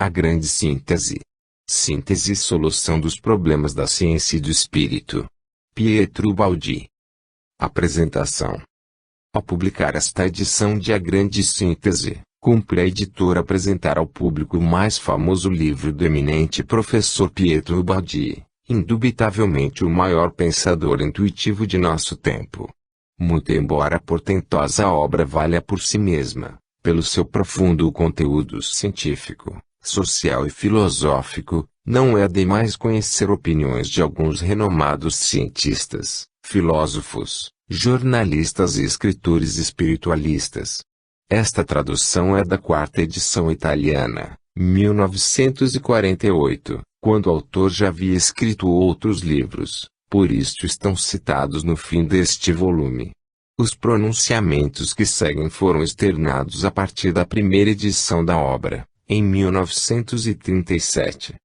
A grande síntese. Síntese e solução dos problemas da ciência e do espírito. Pietro Baldi. Apresentação. Ao publicar esta edição de A Grande Síntese, cumpre a editora apresentar ao público o mais famoso livro do eminente professor Pietro Baldi, indubitavelmente o maior pensador intuitivo de nosso tempo. Muito embora a portentosa obra valha por si mesma, pelo seu profundo conteúdo científico, social e filosófico, não é demais conhecer opiniões de alguns renomados cientistas, filósofos, jornalistas e escritores espiritualistas. Esta tradução é da quarta edição italiana, 1948, quando o autor já havia escrito outros livros, por isso estão citados no fim deste volume. Os pronunciamentos que seguem foram externados a partir da primeira edição da obra, em 1937.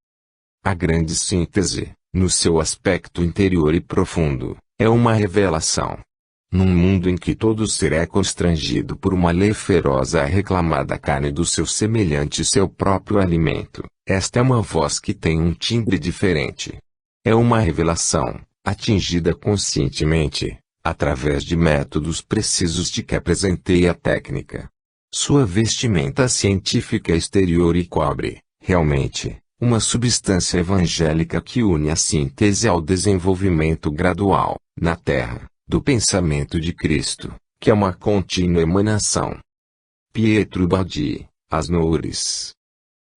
A grande síntese, no seu aspecto interior e profundo, é uma revelação. Num mundo em que todo ser é constrangido por uma lei feroz a reclamar da carne do seu semelhante seu próprio alimento, esta é uma voz que tem um timbre diferente. É uma revelação, atingida conscientemente, através de métodos precisos de que apresentei a técnica. Sua vestimenta científica exterior e cobre, realmente, uma substância evangélica que une a síntese ao desenvolvimento gradual, na Terra, do pensamento de Cristo, que é uma contínua emanação. Pietro Baldi, As Noures.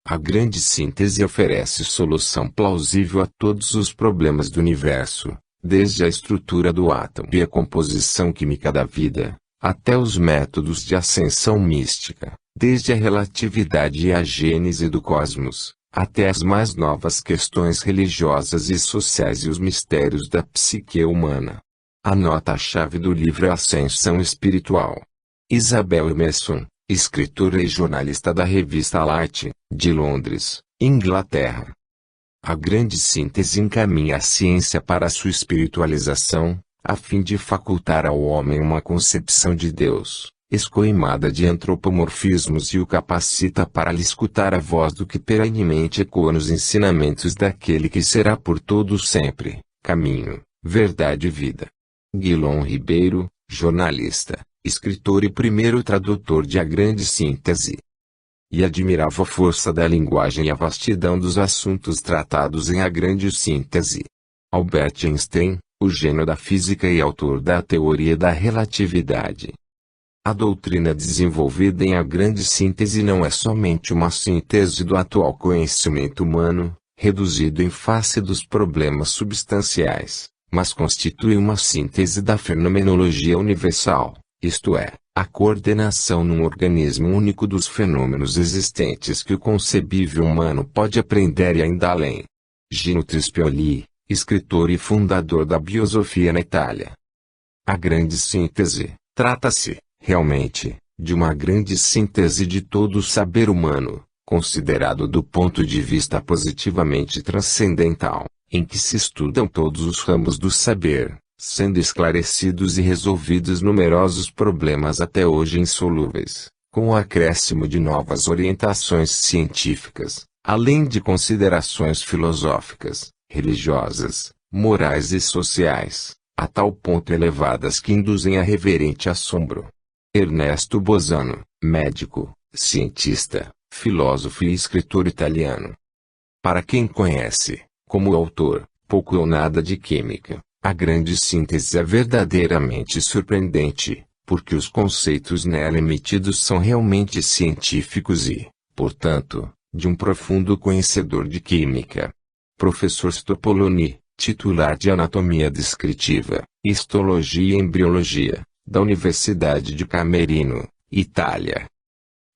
A grande síntese oferece solução plausível a todos os problemas do universo, desde a estrutura do átomo e a composição química da vida, até os métodos de ascensão mística, desde a relatividade e a gênese do cosmos, até as mais novas questões religiosas e sociais e os mistérios da psique humana. A nota-chave do livro é Ascensão Espiritual. Isabel Emerson, escritora e jornalista da revista Light, de Londres, Inglaterra. A grande síntese encaminha a ciência para a sua espiritualização, a fim de facultar ao homem uma concepção de Deus, escoimada de antropomorfismos e o capacita para lhe escutar a voz do que perenemente ecoa nos ensinamentos daquele que será por todo sempre, caminho, verdade e vida. Guilom Ribeiro, jornalista, escritor e primeiro tradutor de A Grande Síntese. E admirava a força da linguagem e a vastidão dos assuntos tratados em A Grande Síntese. Albert Einstein, o gênio da física e autor da teoria da relatividade. A doutrina desenvolvida em A Grande Síntese não é somente uma síntese do atual conhecimento humano, reduzido em face dos problemas substanciais, mas constitui uma síntese da fenomenologia universal, isto é, a coordenação num organismo único dos fenômenos existentes que o concebível humano pode aprender e ainda além. Gino Trispioli, escritor e fundador da biosofia na Itália. A grande síntese, trata-se, realmente, de uma grande síntese de todo o saber humano, considerado do ponto de vista positivamente transcendental, em que se estudam todos os ramos do saber, sendo esclarecidos e resolvidos numerosos problemas até hoje insolúveis, com o acréscimo de novas orientações científicas, além de considerações filosóficas, religiosas, morais e sociais, a tal ponto elevadas que induzem a reverente assombro. Ernesto Bozano, médico, cientista, filósofo e escritor italiano. Para quem conhece, como autor, pouco ou nada de química, A Grande Síntese é verdadeiramente surpreendente, porque os conceitos nela emitidos são realmente científicos e, portanto, de um profundo conhecedor de química. Professor Stopoloni, titular de Anatomia Descritiva, Histologia e Embriologia, da Universidade de Camerino, Itália.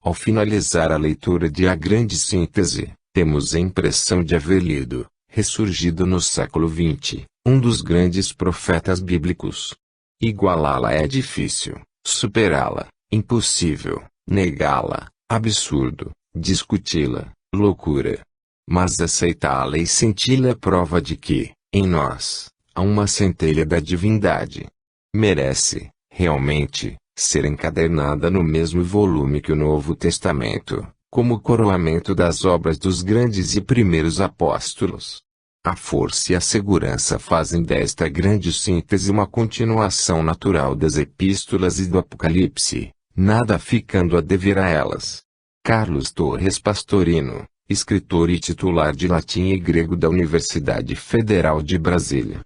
Ao finalizar a leitura de A Grande Síntese, temos a impressão de haver lido, ressurgido no século XX, um dos grandes profetas bíblicos. Igualá-la é difícil, superá-la, impossível, negá-la, absurdo, discuti-la, loucura. Mas aceitá-la e senti-la é prova de que, em nós, há uma centelha da divindade. Merece, realmente, ser encadernada no mesmo volume que o Novo Testamento, como coroamento das obras dos grandes e primeiros apóstolos. A força e a segurança fazem desta grande síntese uma continuação natural das epístolas e do Apocalipse, nada ficando a dever a elas. Carlos Torres Pastorino, escritor e titular de latim e grego da Universidade Federal de Brasília.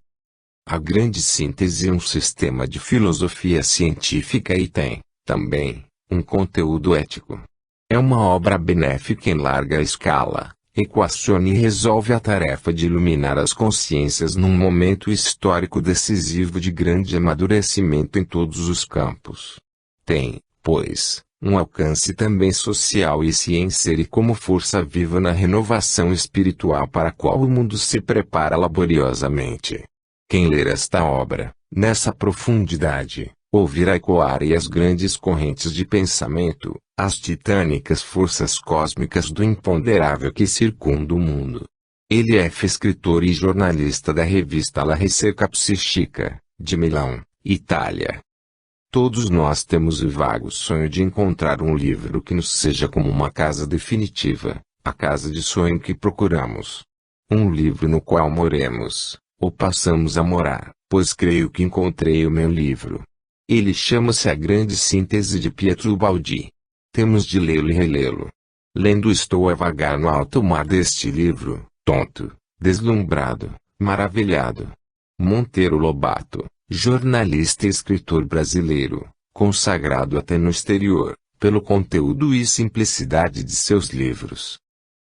A grande síntese é um sistema de filosofia científica e tem, também, um conteúdo ético. É uma obra benéfica em larga escala, equaciona e resolve a tarefa de iluminar as consciências num momento histórico decisivo de grande amadurecimento em todos os campos. Tem, pois, um alcance também social e se insere como força viva na renovação espiritual para a qual o mundo se prepara laboriosamente. Quem ler esta obra, nessa profundidade, ouvirá ecoar as grandes correntes de pensamento, as titânicas forças cósmicas do imponderável que circunda o mundo. Ele é escritor e jornalista da revista La Ricerca Psíquica, de Milão, Itália. Todos nós temos o vago sonho de encontrar um livro que nos seja como uma casa definitiva, a casa de sonho que procuramos. Um livro no qual moremos, ou passamos a morar, pois creio que encontrei o meu livro. Ele chama-se A Grande Síntese de Pietro Baldi. Temos de lê-lo e relê-lo. Lendo estou a vagar no alto mar deste livro, tonto, deslumbrado, maravilhado. Monteiro Lobato, jornalista e escritor brasileiro, consagrado até no exterior, pelo conteúdo e simplicidade de seus livros.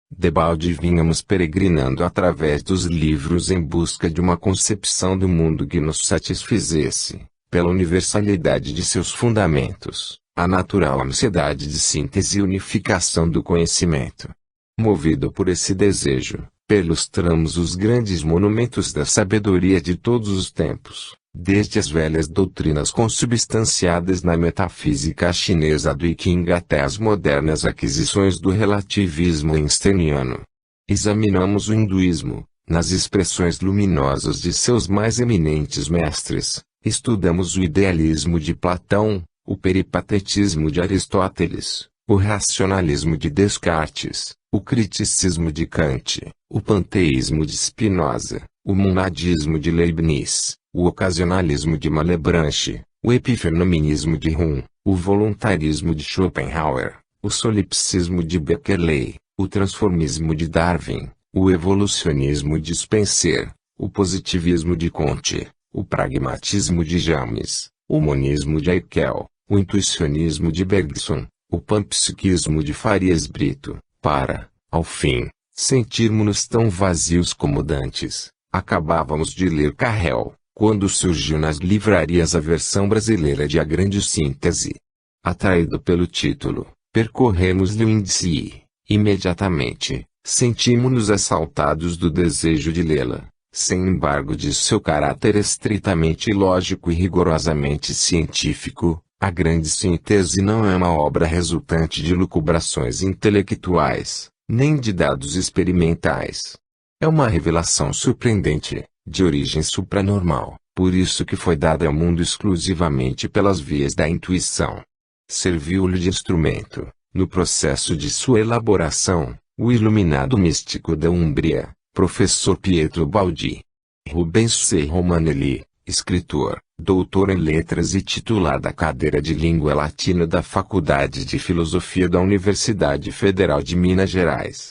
Debalde vínhamos peregrinando através dos livros em busca de uma concepção do mundo que nos satisfizesse, pela universalidade de seus fundamentos, a natural ansiedade de síntese e unificação do conhecimento. Movido por esse desejo, perlustramos os grandes monumentos da sabedoria de todos os tempos, desde as velhas doutrinas consubstanciadas na metafísica chinesa do I Ching até as modernas aquisições do relativismo einsteiniano. Examinamos o hinduísmo, nas expressões luminosas de seus mais eminentes mestres, estudamos o idealismo de Platão, o peripatetismo de Aristóteles, o racionalismo de Descartes, o criticismo de Kant, o panteísmo de Spinoza, o monadismo de Leibniz, o ocasionalismo de Malebranche, o epifenomenismo de Hume, o voluntarismo de Schopenhauer, o solipsismo de Berkeley, o transformismo de Darwin, o evolucionismo de Spencer, o positivismo de Comte, o pragmatismo de James, o monismo de Haeckel, o intuicionismo de Bergson, o panpsiquismo de Farias Brito, para, ao fim, sentirmos-nos tão vazios como dantes. Acabávamos de ler Carrel, quando surgiu nas livrarias a versão brasileira de A Grande Síntese. Atraído pelo título, percorremos-lhe o índice e, imediatamente, sentimos-nos assaltados do desejo de lê-la, sem embargo de seu caráter estritamente lógico e rigorosamente científico. A Grande Síntese não é uma obra resultante de lucubrações intelectuais, nem de dados experimentais. É uma revelação surpreendente, de origem supranormal, por isso que foi dada ao mundo exclusivamente pelas vias da intuição. Serviu-lhe de instrumento, no processo de sua elaboração, o iluminado místico da Umbria, professor Pietro Baldi. Rubens C. Romanelli, escritor, doutor em letras e titular da cadeira de língua latina da Faculdade de Filosofia da Universidade Federal de Minas Gerais.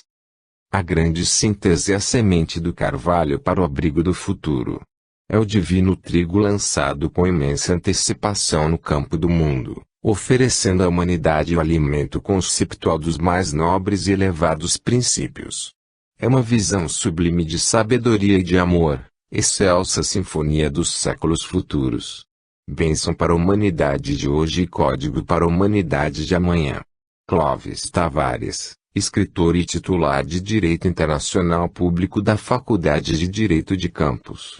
A Grande Síntese é a semente do carvalho para o abrigo do futuro. É o divino trigo lançado com imensa antecipação no campo do mundo, oferecendo à humanidade o alimento conceptual dos mais nobres e elevados princípios. É uma visão sublime de sabedoria e de amor, excelsa sinfonia dos séculos futuros. Bênção para a humanidade de hoje e código para a humanidade de amanhã. Clóvis Tavares, escritor e titular de Direito Internacional Público da Faculdade de Direito de Campos.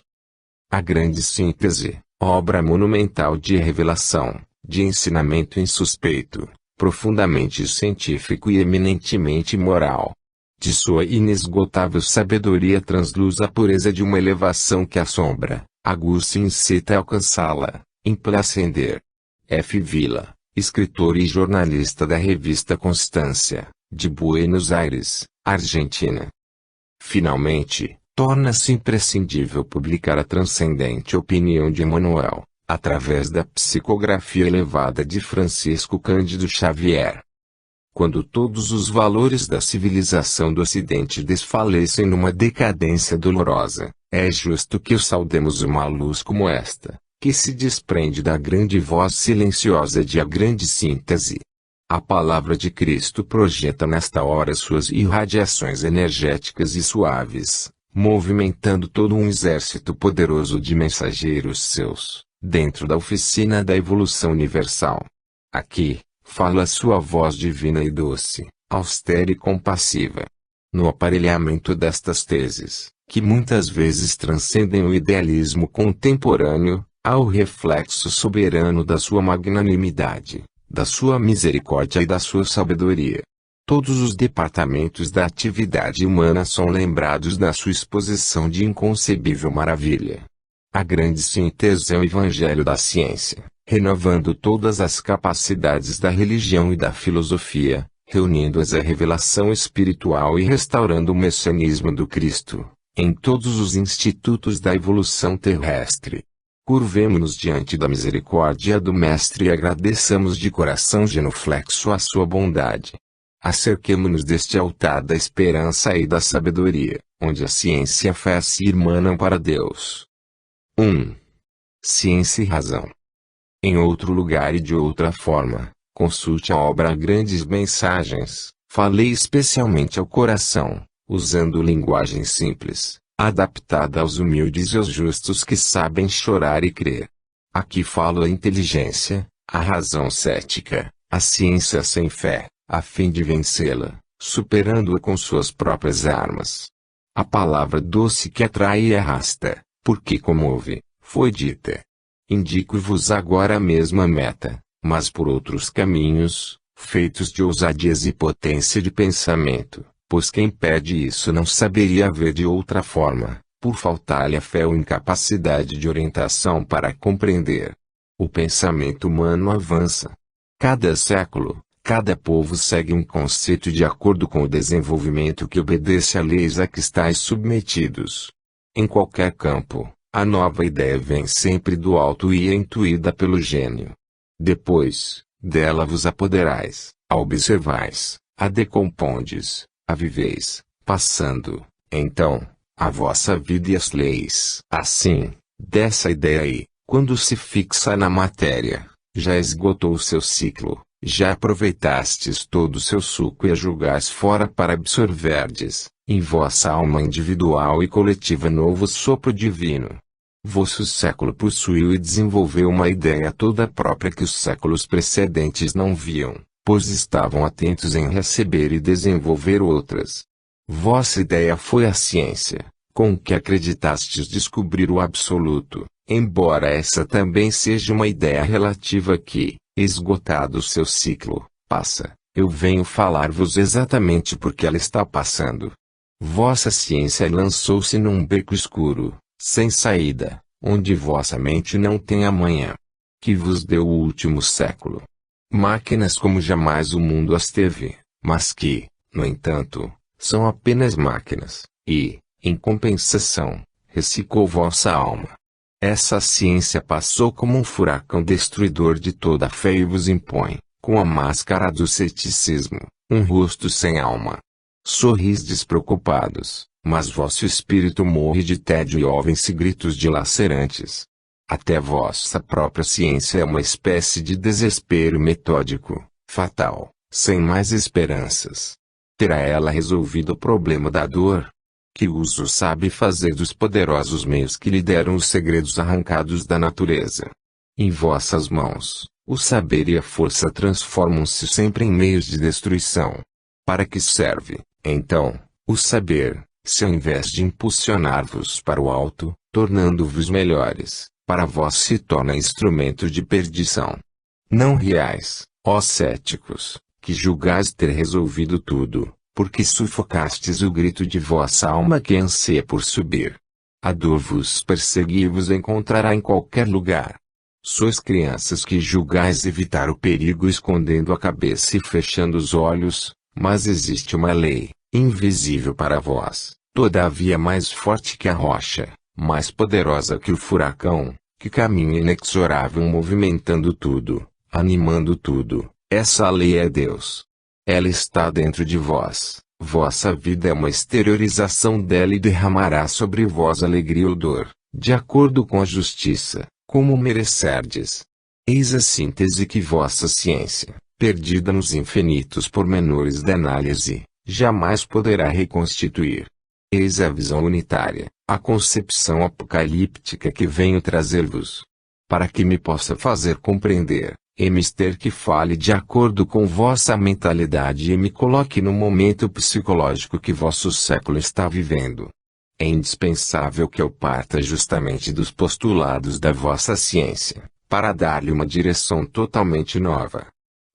A Grande Síntese, obra monumental de revelação, de ensinamento insuspeito, profundamente científico e eminentemente moral. De sua inesgotável sabedoria transluz a pureza de uma elevação que assombra, aguça e incita a alcançá-la, impela ascender. F. Vila, escritor e jornalista da revista Constância, de Buenos Aires, Argentina. Finalmente, torna-se imprescindível publicar a transcendente opinião de Emmanuel, através da psicografia elevada de Francisco Cândido Xavier. Quando todos os valores da civilização do Ocidente desfalecem numa decadência dolorosa, é justo que saudemos uma luz como esta, que se desprende da grande voz silenciosa de A Grande Síntese. A palavra de Cristo projeta nesta hora suas irradiações energéticas e suaves, movimentando todo um exército poderoso de mensageiros seus, dentro da oficina da evolução universal. Aqui, fala sua voz divina e doce, austera e compassiva. No aparelhamento destas teses, que muitas vezes transcendem o idealismo contemporâneo, há o reflexo soberano da sua magnanimidade, da sua misericórdia e da sua sabedoria. Todos os departamentos da atividade humana são lembrados na sua exposição de inconcebível maravilha. A Grande Síntese é o evangelho da ciência, renovando todas as capacidades da religião e da filosofia, reunindo-as à revelação espiritual e restaurando o messianismo do Cristo, em todos os institutos da evolução terrestre. Curvemo-nos diante da misericórdia do Mestre e agradeçamos de coração genuflexo a sua bondade. Acerquemo-nos deste altar da esperança e da sabedoria, onde a ciência e a fé se irmanam para Deus. 1. Ciência e razão. Em outro lugar e de outra forma, consulte a obra Grandes Mensagens, falei especialmente ao coração, usando linguagem simples, adaptada aos humildes e aos justos que sabem chorar e crer. Aqui falo a inteligência, a razão cética, a ciência sem fé, a fim de vencê-la, superando-a com suas próprias armas. A palavra doce que atrai e arrasta, porque comove, foi dita. Indico-vos agora a mesma meta, mas por outros caminhos, feitos de ousadias e potência de pensamento, pois quem pede isso não saberia ver de outra forma, por faltar-lhe a fé ou incapacidade de orientação para compreender. O pensamento humano avança. Cada século, cada povo segue um conceito de acordo com o desenvolvimento que obedece a leis a que estáis submetidos. Em qualquer campo, a nova ideia vem sempre do alto e é intuída pelo gênio. Depois, dela vos apoderais, a observais, a decompondes, a viveis, passando, então, a vossa vida e as leis. Assim, dessa ideia aí, quando se fixa na matéria, já esgotou o seu ciclo, já aproveitastes todo o seu suco e a julgais fora para absorverdes, em vossa alma individual e coletiva novo sopro divino. Vosso século possuiu e desenvolveu uma ideia toda própria que os séculos precedentes não viam, pois estavam atentos em receber e desenvolver outras. Vossa ideia foi a ciência, com que acreditastes descobrir o absoluto, embora essa também seja uma ideia relativa que, esgotado o seu ciclo, passa. Eu venho falar-vos exatamente porque ela está passando. Vossa ciência lançou-se num beco escuro, sem saída, onde vossa mente não tem amanhã. Que vos deu o último século. Máquinas como jamais o mundo as teve, mas que, no entanto, são apenas máquinas, e, em compensação, reciclou vossa alma. Essa ciência passou como um furacão destruidor de toda a fé e vos impõe, com a máscara do ceticismo, um rosto sem alma. Sorris despreocupados, mas vosso espírito morre de tédio e ouvem-se gritos dilacerantes. Até vossa própria ciência é uma espécie de desespero metódico, fatal, sem mais esperanças. Terá ela resolvido o problema da dor? Que uso sabe fazer dos poderosos meios que lhe deram os segredos arrancados da natureza? Em vossas mãos, o saber e a força transformam-se sempre em meios de destruição. Para que serve, então, o saber, se ao invés de impulsionar-vos para o alto, tornando-vos melhores, para vós se torna instrumento de perdição? Não riais, ó céticos, que julgais ter resolvido tudo, porque sufocastes o grito de vossa alma que anseia por subir. A dor vos perseguir e vos encontrará em qualquer lugar. Sois crianças que julgais evitar o perigo escondendo a cabeça e fechando os olhos, Mas existe uma lei, invisível para vós, todavia mais forte que a rocha, mais poderosa que o furacão, que caminha inexorável movimentando tudo, animando tudo. Essa lei é Deus. Ela está dentro de vós. Vossa vida é uma exteriorização dela e derramará sobre vós alegria ou dor, de acordo com a justiça, como merecerdes. Eis a síntese que vossa ciência, perdida nos infinitos pormenores da análise, jamais poderá reconstituir. Eis a visão unitária, a concepção apocalíptica que venho trazer-vos. Para que me possa fazer compreender, é mister que fale de acordo com vossa mentalidade e me coloque no momento psicológico que vosso século está vivendo. É indispensável que eu parta justamente dos postulados da vossa ciência, para dar-lhe uma direção totalmente nova.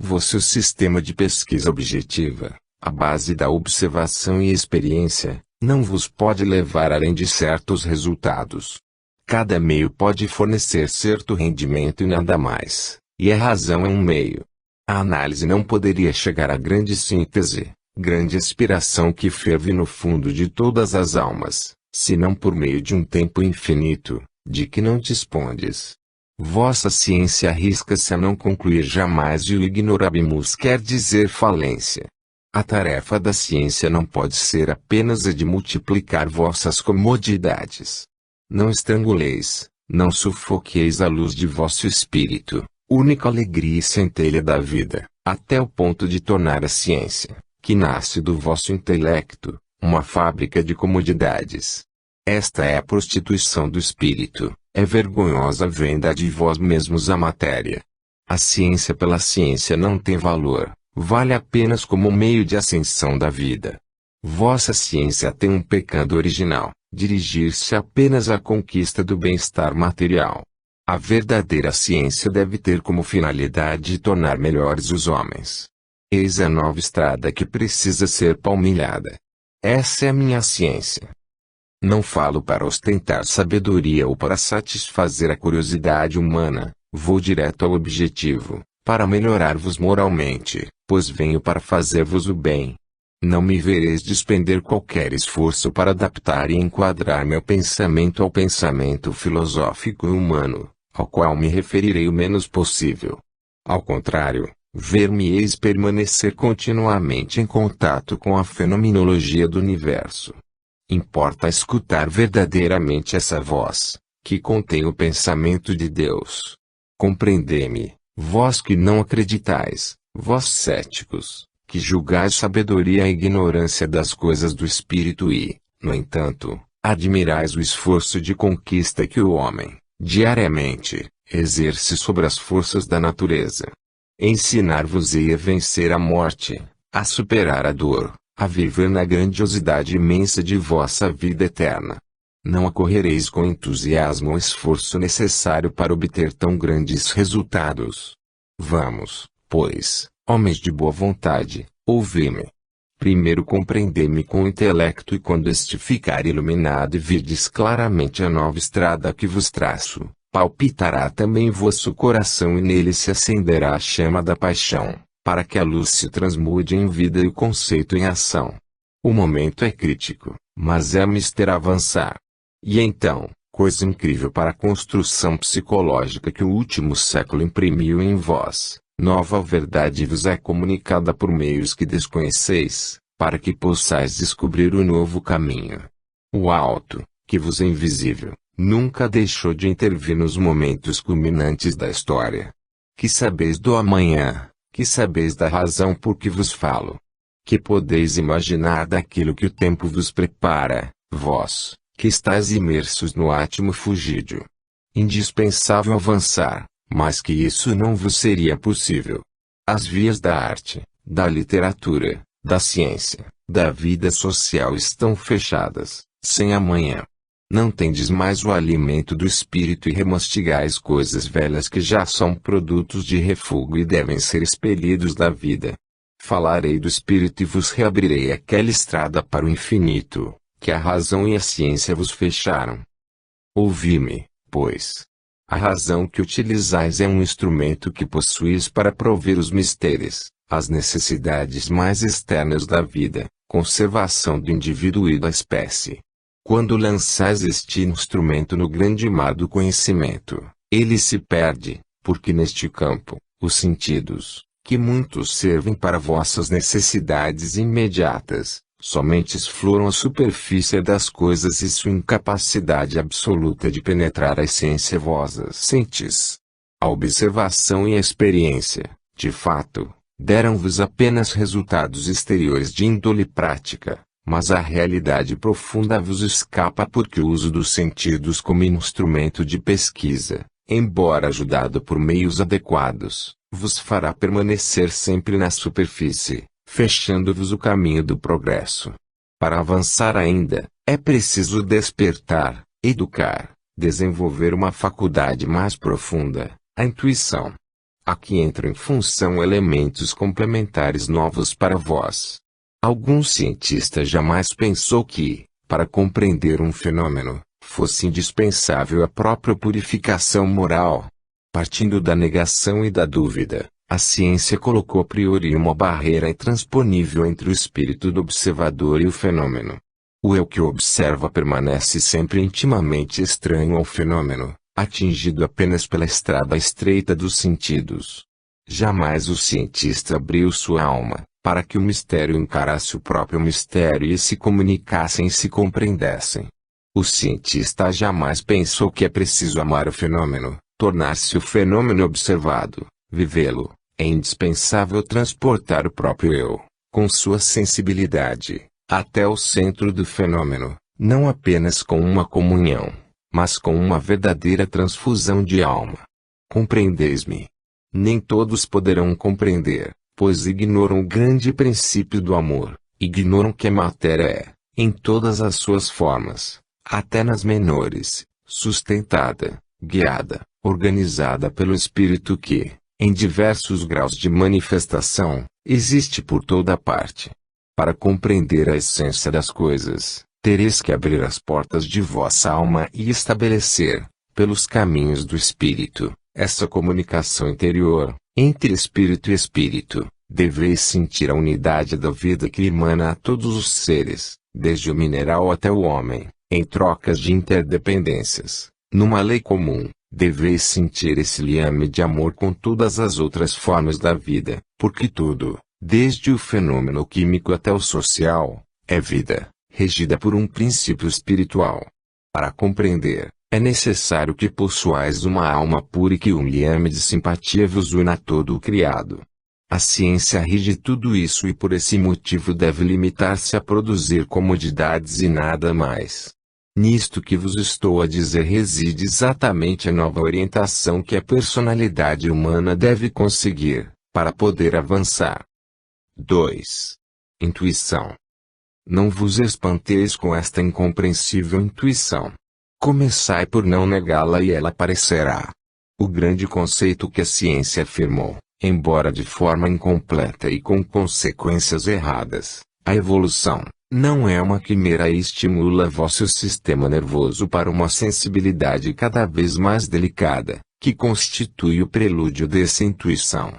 Vosso sistema de pesquisa objetiva, a base da observação e experiência, não vos pode levar além de certos resultados. Cada meio pode fornecer certo rendimento e nada mais, e a razão é um meio. A análise não poderia chegar à grande síntese, grande aspiração que ferve no fundo de todas as almas, senão por meio de um tempo infinito, de que não dispondes. Vossa ciência arrisca-se a não concluir jamais e o ignorabimus quer dizer falência. A tarefa da ciência não pode ser apenas a de multiplicar vossas comodidades. Não estranguleis, não sufoqueis a luz de vosso espírito, única alegria e centelha da vida, até o ponto de tornar a ciência, que nasce do vosso intelecto, uma fábrica de comodidades. Esta é a prostituição do espírito, é vergonhosa venda de vós mesmos a matéria. A ciência pela ciência não tem valor, vale apenas como meio de ascensão da vida. Vossa ciência tem um pecado original, dirigir-se apenas à conquista do bem-estar material. A verdadeira ciência deve ter como finalidade tornar melhores os homens. Eis a nova estrada que precisa ser palmilhada. Essa é a minha ciência. Não falo para ostentar sabedoria ou para satisfazer a curiosidade humana, vou direto ao objetivo, para melhorar-vos moralmente, pois venho para fazer-vos o bem. Não me vereis despender qualquer esforço para adaptar e enquadrar meu pensamento ao pensamento filosófico e humano, ao qual me referirei o menos possível. Ao contrário, ver-me-eis permanecer continuamente em contato com a fenomenologia do universo. Importa escutar verdadeiramente essa voz, que contém o pensamento de Deus. Compreendei-me, vós que não acreditais, vós céticos, que julgais sabedoria a ignorância das coisas do espírito e, no entanto, admirais o esforço de conquista que o homem, diariamente, exerce sobre as forças da natureza. Ensinar-vos-ei a vencer a morte, a superar a dor, a viver na grandiosidade imensa de vossa vida eterna. Não acorrereis com entusiasmo o esforço necessário para obter tão grandes resultados. Vamos, pois, homens de boa vontade, ouvi-me. Primeiro compreendei-me com o intelecto e quando este ficar iluminado e virdes claramente a nova estrada que vos traço, palpitará também vosso coração e nele se acenderá a chama da paixão, para que a luz se transmude em vida e o conceito em ação. O momento é crítico, mas é mister avançar. E então, coisa incrível para a construção psicológica que o último século imprimiu em vós, nova verdade vos é comunicada por meios que desconheceis, para que possais descobrir o novo caminho. O alto, que vos é invisível, nunca deixou de intervir nos momentos culminantes da história. Que sabeis do amanhã, que sabeis da razão por que vos falo. Que podeis imaginar daquilo que o tempo vos prepara, vós, que estáis imersos no átimo fugídio. Indispensável avançar, mas que isso não vos seria possível. As vias da arte, da literatura, da ciência, da vida social estão fechadas, sem amanhã. Não tendes mais o alimento do espírito e remastigais coisas velhas que já são produtos de refúgio e devem ser expelidos da vida. Falarei do espírito e vos reabrirei aquela estrada para o infinito, que a razão e a ciência vos fecharam. Ouvi-me, pois. A razão que utilizais é um instrumento que possuís para prover os mistérios, as necessidades mais externas da vida, conservação do indivíduo e da espécie. Quando lançais este instrumento no grande mar do conhecimento, ele se perde, porque neste campo, os sentidos, que muitos servem para vossas necessidades imediatas, somente exploram a superfície das coisas e sua incapacidade absoluta de penetrar a essência vosas sentis. A observação e a experiência, de fato, deram-vos apenas resultados exteriores de índole prática, mas a realidade profunda vos escapa porque o uso dos sentidos como instrumento de pesquisa, embora ajudado por meios adequados, vos fará permanecer sempre na superfície, fechando-vos o caminho do progresso. Para avançar ainda, é preciso despertar, educar, desenvolver uma faculdade mais profunda, a intuição. Aqui entram em função elementos complementares novos para vós. Algum cientista jamais pensou que, para compreender um fenômeno, fosse indispensável a própria purificação moral. Partindo da negação e da dúvida, a ciência colocou a priori uma barreira intransponível entre o espírito do observador e o fenômeno. O eu que o observa permanece sempre intimamente estranho ao fenômeno, atingido apenas pela estrada estreita dos sentidos. Jamais o cientista abriu sua alma, para que o mistério encarasse o próprio mistério e se comunicassem e se compreendessem. O cientista jamais pensou que é preciso amar o fenômeno, tornar-se o fenômeno observado, vivê-lo. É indispensável transportar o próprio eu, com sua sensibilidade, até o centro do fenômeno, não apenas com uma comunhão, mas com uma verdadeira transfusão de alma. Compreendeis-me? Nem todos poderão compreender, pois ignoram o grande princípio do amor, ignoram que a matéria é, em todas as suas formas, até nas menores, sustentada, guiada, organizada pelo Espírito que, em diversos graus de manifestação, existe por toda parte. Para compreender a essência das coisas, tereis que abrir as portas de vossa alma e estabelecer, pelos caminhos do Espírito, essa comunicação interior, entre Espírito e Espírito. Deveis sentir a unidade da vida que emana a todos os seres, desde o mineral até o homem, em trocas de interdependências, numa lei comum. Deveis sentir esse liame de amor com todas as outras formas da vida, porque tudo, desde o fenômeno químico até o social, é vida, regida por um princípio espiritual. Para compreender, é necessário que possuais uma alma pura e que um liame de simpatia vos una a todo o criado. A ciência rige tudo isso e por esse motivo deve limitar-se a produzir comodidades e nada mais. Nisto que vos estou a dizer reside exatamente a nova orientação que a personalidade humana deve conseguir, para poder avançar. 2. Intuição. Não vos espanteis com esta incompreensível intuição. Começai por não negá-la e ela aparecerá. O grande conceito que a ciência afirmou, embora de forma incompleta e com consequências erradas, a evolução, não é uma quimera e estimula vosso sistema nervoso para uma sensibilidade cada vez mais delicada, que constitui o prelúdio dessa intuição.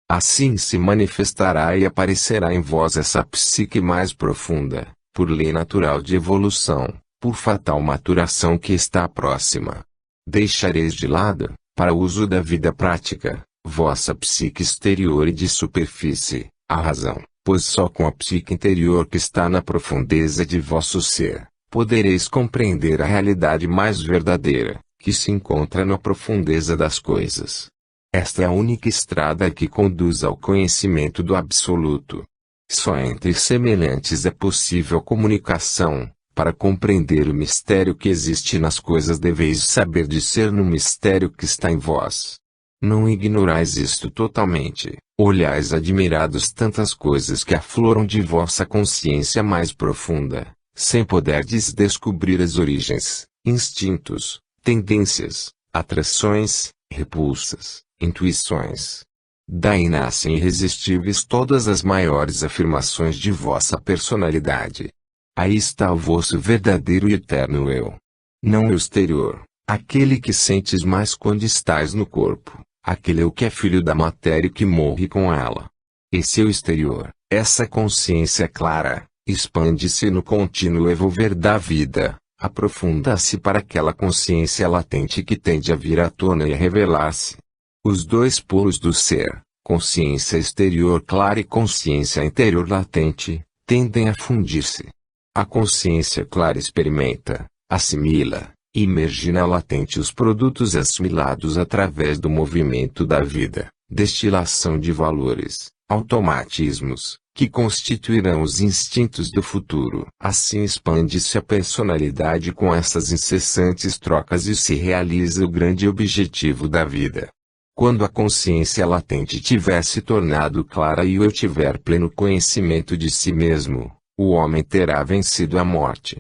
Assim se manifestará e aparecerá em vós essa psique mais profunda, por lei natural de evolução, por fatal maturação que está próxima. Deixareis de lado, para uso da vida prática, vossa psique exterior e de superfície, a razão. Pois só com a psique interior que está na profundeza de vosso ser, podereis compreender a realidade mais verdadeira, que se encontra na profundeza das coisas. Esta é a única estrada que conduz ao conhecimento do absoluto. Só entre semelhantes é possível comunicação. Para compreender o mistério que existe nas coisas deveis saber discernir no mistério que está em vós. Não ignorais isto totalmente, olhais admirados tantas coisas que afloram de vossa consciência mais profunda, sem poderdes descobrir as origens, instintos, tendências, atrações, repulsas, intuições. Daí nascem irresistíveis todas as maiores afirmações de vossa personalidade. Aí está o vosso verdadeiro e eterno eu. Não o exterior, aquele que sentes mais quando estais no corpo. Aquele eu que é filho da matéria e que morre com ela. E seu exterior, essa consciência clara, expande-se no contínuo evolver da vida, aprofunda-se para aquela consciência latente que tende a vir à tona e a revelar-se. Os dois polos do ser, consciência exterior clara e consciência interior latente, tendem a fundir-se. A consciência clara experimenta, assimila, imerge na latente os produtos assimilados através do movimento da vida, destilação de valores, automatismos, que constituirão os instintos do futuro. Assim expande-se a personalidade com essas incessantes trocas e se realiza o grande objetivo da vida. Quando a consciência latente tiver se tornado clara e o eu tiver pleno conhecimento de si mesmo, o homem terá vencido a morte.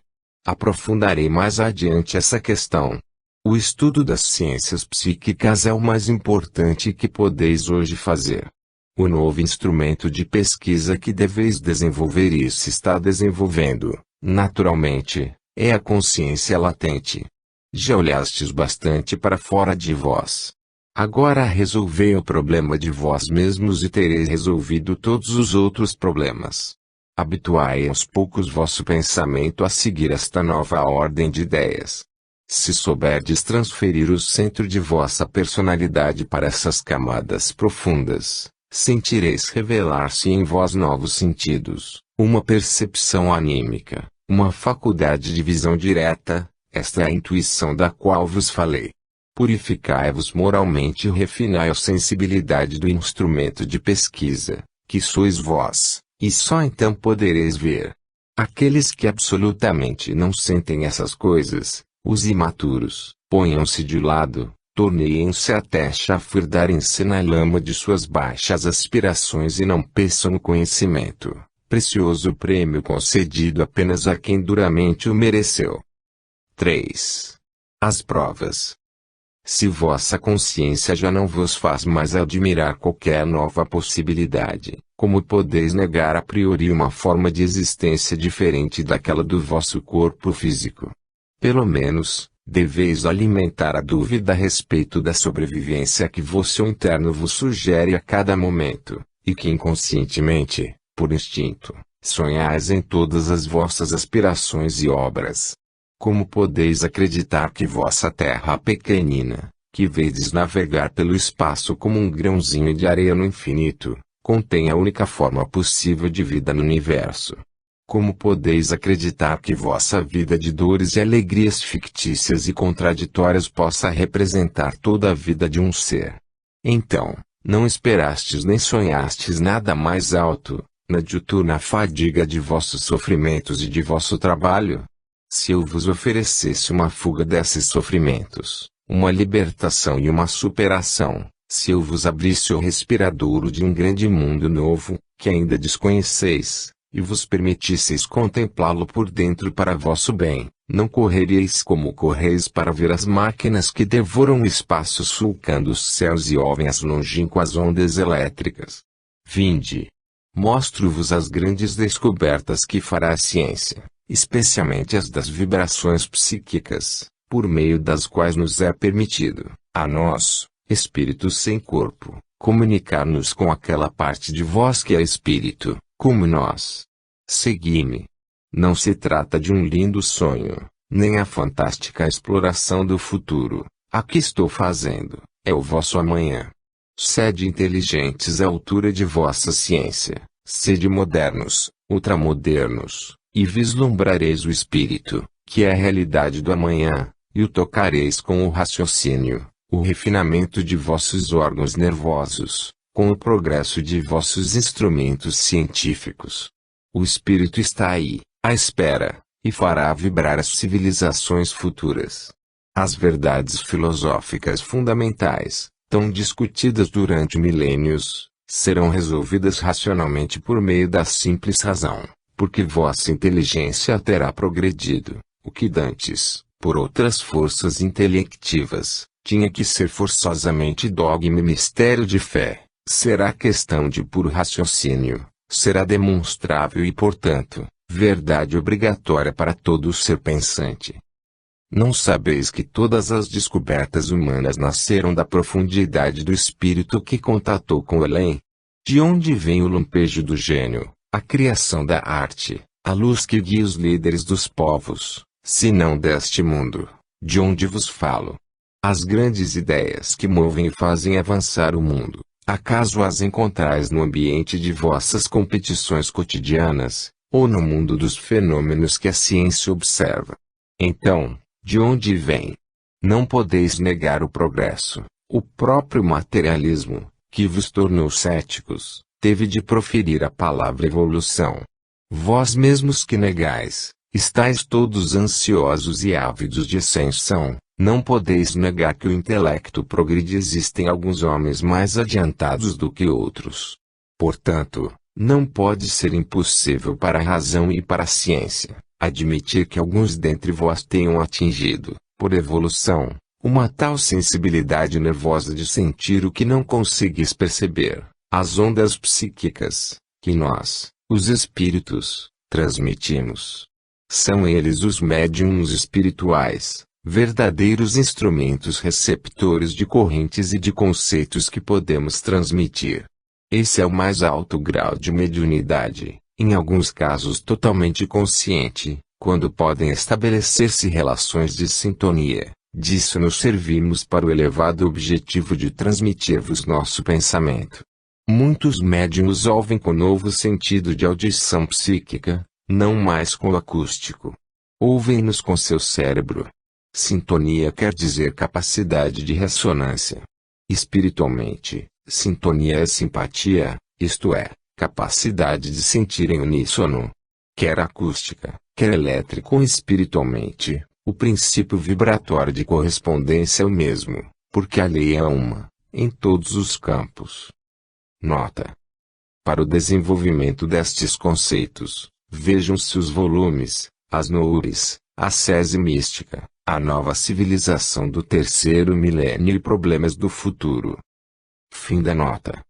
Aprofundarei mais adiante essa questão. O estudo das ciências psíquicas é o mais importante que podeis hoje fazer. O novo instrumento de pesquisa que deveis desenvolver e se está desenvolvendo, naturalmente, é a consciência latente. Já olhastes bastante para fora de vós. Agora resolvei o problema de vós mesmos e tereis resolvido todos os outros problemas. Habituai aos poucos vosso pensamento a seguir esta nova ordem de ideias. Se souberdes transferir o centro de vossa personalidade para essas camadas profundas, sentireis revelar-se em vós novos sentidos, uma percepção anímica, uma faculdade de visão direta, esta é a intuição da qual vos falei. Purificai-vos moralmente e refinai a sensibilidade do instrumento de pesquisa, que sois vós, e só então podereis ver. Aqueles que absolutamente não sentem essas coisas, os imaturos, ponham-se de lado, torneiem-se até chafurdarem-se na lama de suas baixas aspirações e não peçam o conhecimento, precioso prêmio concedido apenas a quem duramente o mereceu. 3. As provas. Se vossa consciência já não vos faz mais admirar qualquer nova possibilidade, como podeis negar a priori uma forma de existência diferente daquela do vosso corpo físico? Pelo menos, deveis alimentar a dúvida a respeito da sobrevivência que vosso interno vos sugere a cada momento, e que inconscientemente, por instinto, sonhais em todas as vossas aspirações e obras. Como podeis acreditar que vossa terra pequenina, que vedes navegar pelo espaço como um grãozinho de areia no infinito, contém a única forma possível de vida no universo? Como podeis acreditar que vossa vida de dores e alegrias fictícias e contraditórias possa representar toda a vida de um ser? Então, não esperastes nem sonhastes nada mais alto, na diuturna fadiga de vossos sofrimentos e de vosso trabalho? Se eu vos oferecesse uma fuga desses sofrimentos, uma libertação e uma superação, se eu vos abrisse o respiradouro de um grande mundo novo, que ainda desconheceis, e vos permitisseis contemplá-lo por dentro para vosso bem, não correríeis como correis para ver as máquinas que devoram o espaço sulcando os céus e ouvem as longínquas ondas elétricas. Vinde. Mostro-vos as grandes descobertas que fará a ciência, especialmente as das vibrações psíquicas, por meio das quais nos é permitido, a nós, espíritos sem corpo, comunicar-nos com aquela parte de vós que é espírito, como nós. Segui-me. Não se trata de um lindo sonho, nem a fantástica exploração do futuro, a que estou fazendo, é o vosso amanhã. Sede inteligentes à altura de vossa ciência, sede modernos, ultramodernos, e vislumbrareis o espírito, que é a realidade do amanhã, e o tocareis com o raciocínio, o refinamento de vossos órgãos nervosos, com o progresso de vossos instrumentos científicos. O espírito está aí, à espera, e fará vibrar as civilizações futuras. As verdades filosóficas fundamentais, tão discutidas durante milênios, serão resolvidas racionalmente por meio da simples razão, porque vossa inteligência terá progredido, o que dantes, por outras forças intelectivas, tinha que ser forçosamente dogma e mistério de fé, será questão de puro raciocínio, será demonstrável e portanto, verdade obrigatória para todo ser pensante. Não sabeis que todas as descobertas humanas nasceram da profundidade do espírito que contatou com o além? De onde vem o lampejo do gênio, a criação da arte, a luz que guia os líderes dos povos, se não deste mundo, de onde vos falo? As grandes ideias que movem e fazem avançar o mundo, acaso as encontrais no ambiente de vossas competições cotidianas, ou no mundo dos fenômenos que a ciência observa? Então, de onde vem? Não podeis negar o progresso. O próprio materialismo, que vos tornou céticos, teve de proferir a palavra evolução. Vós mesmos que negais, estáis todos ansiosos e ávidos de ascensão, não podeis negar que o intelecto progride. Existem alguns homens mais adiantados do que outros. Portanto, não pode ser impossível para a razão e para a ciência admitir que alguns dentre vós tenham atingido, por evolução, uma tal sensibilidade nervosa de sentir o que não conseguis perceber, as ondas psíquicas, que nós, os espíritos, transmitimos. São eles os médiums espirituais, verdadeiros instrumentos receptores de correntes e de conceitos que podemos transmitir. Esse é o mais alto grau de mediunidade, em alguns casos totalmente consciente, quando podem estabelecer-se relações de sintonia. Disso nos servimos para o elevado objetivo de transmitir-vos nosso pensamento. Muitos médiuns ouvem com novo sentido de audição psíquica, não mais com o acústico. Ouvem-nos com seu cérebro. Sintonia quer dizer capacidade de ressonância. Espiritualmente, sintonia é simpatia, isto é, capacidade de sentir em uníssono. Quer acústica, quer elétrico ou espiritualmente, o princípio vibratório de correspondência é o mesmo, porque a lei é uma, em todos os campos. Nota: para o desenvolvimento destes conceitos, vejam-se os volumes, As Noures, a Sese Mística, a Nova Civilização do Terceiro Milênio e Problemas do Futuro. Fim da nota.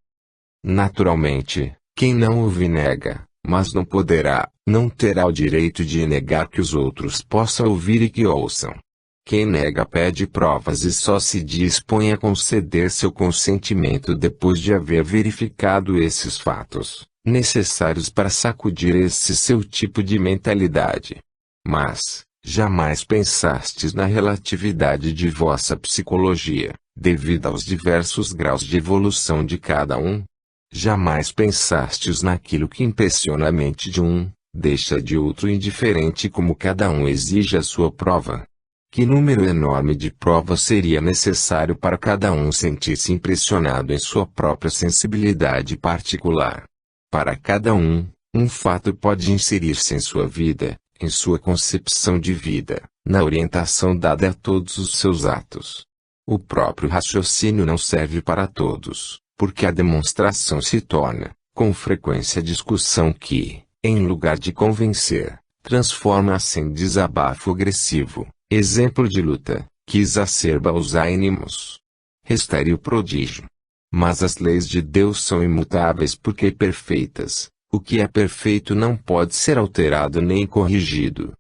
Naturalmente, quem não ouve nega, mas não poderá, não terá o direito de negar que os outros possam ouvir e que ouçam. Quem nega pede provas e só se dispõe a conceder seu consentimento depois de haver verificado esses fatos, necessários para sacudir esse seu tipo de mentalidade. Mas, jamais pensastes na relatividade de vossa psicologia, devido aos diversos graus de evolução de cada um? Jamais pensastes naquilo que impressiona a mente de um, deixa de outro indiferente como cada um exige a sua prova? Que número enorme de provas seria necessário para cada um sentir-se impressionado em sua própria sensibilidade particular? Para cada um, um fato pode inserir-se em sua vida, em sua concepção de vida, na orientação dada a todos os seus atos. O próprio raciocínio não serve para todos, porque a demonstração se torna, com frequência, discussão que, em lugar de convencer, transforma-se em desabafo agressivo, exemplo de luta, que exacerba os ânimos. Restaria o prodígio. Mas as leis de Deus são imutáveis porque perfeitas. O que é perfeito não pode ser alterado nem corrigido.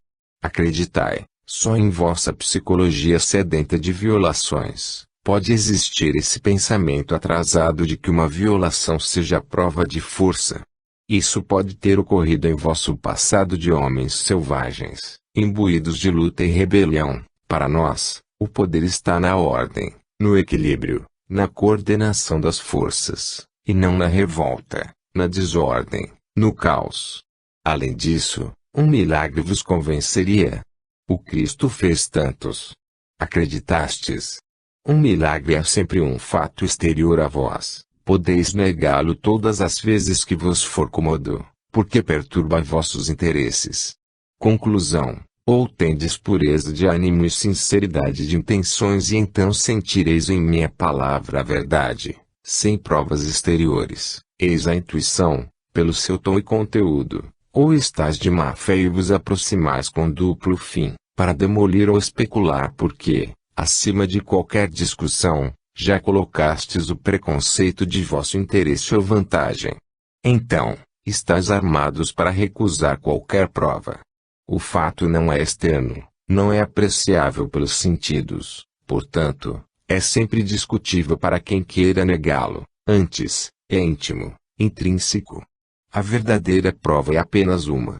Acreditai, só em vossa psicologia sedenta de violações pode existir esse pensamento atrasado de que uma violação seja prova de força. Isso pode ter ocorrido em vosso passado de homens selvagens, imbuídos de luta e rebelião. Para nós, o poder está na ordem, no equilíbrio, na coordenação das forças, e não na revolta, na desordem, no caos. Além disso, um milagre vos convenceria. O Cristo fez tantos. Acreditastes? Um milagre é sempre um fato exterior a vós. Podeis negá-lo todas as vezes que vos for cômodo, porque perturba vossos interesses. Conclusão: ou tendes pureza de ânimo e sinceridade de intenções e então sentireis em minha palavra a verdade, sem provas exteriores, eis a intuição, pelo seu tom e conteúdo, ou estáis de má fé e vos aproximais com duplo fim, para demolir ou especular porque, acima de qualquer discussão, já colocastes o preconceito de vosso interesse ou vantagem. Então, estáis armados para recusar qualquer prova. O fato não é externo, não é apreciável pelos sentidos, portanto, é sempre discutível para quem queira negá-lo. Antes, é íntimo, intrínseco. A verdadeira prova é apenas uma.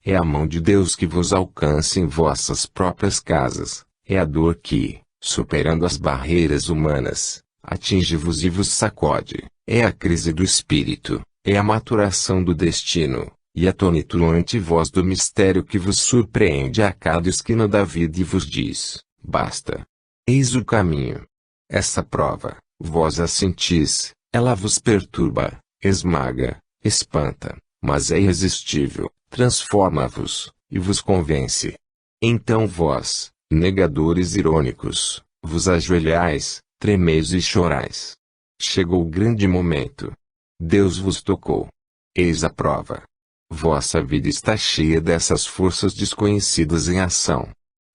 É a mão de Deus que vos alcança em vossas próprias casas, é a dor que, superando as barreiras humanas, atinge-vos e vos sacode, é a crise do espírito, é a maturação do destino, e a tonitruante voz do mistério que vos surpreende a cada esquina da vida e vos diz, basta. Eis o caminho. Essa prova, vós a sentis, ela vos perturba, esmaga, espanta, mas é irresistível, transforma-vos, e vos convence. Então vós, negadores irônicos, vos ajoelhais, tremeis e chorais. Chegou o grande momento. Deus vos tocou. Eis a prova. Vossa vida está cheia dessas forças desconhecidas em ação.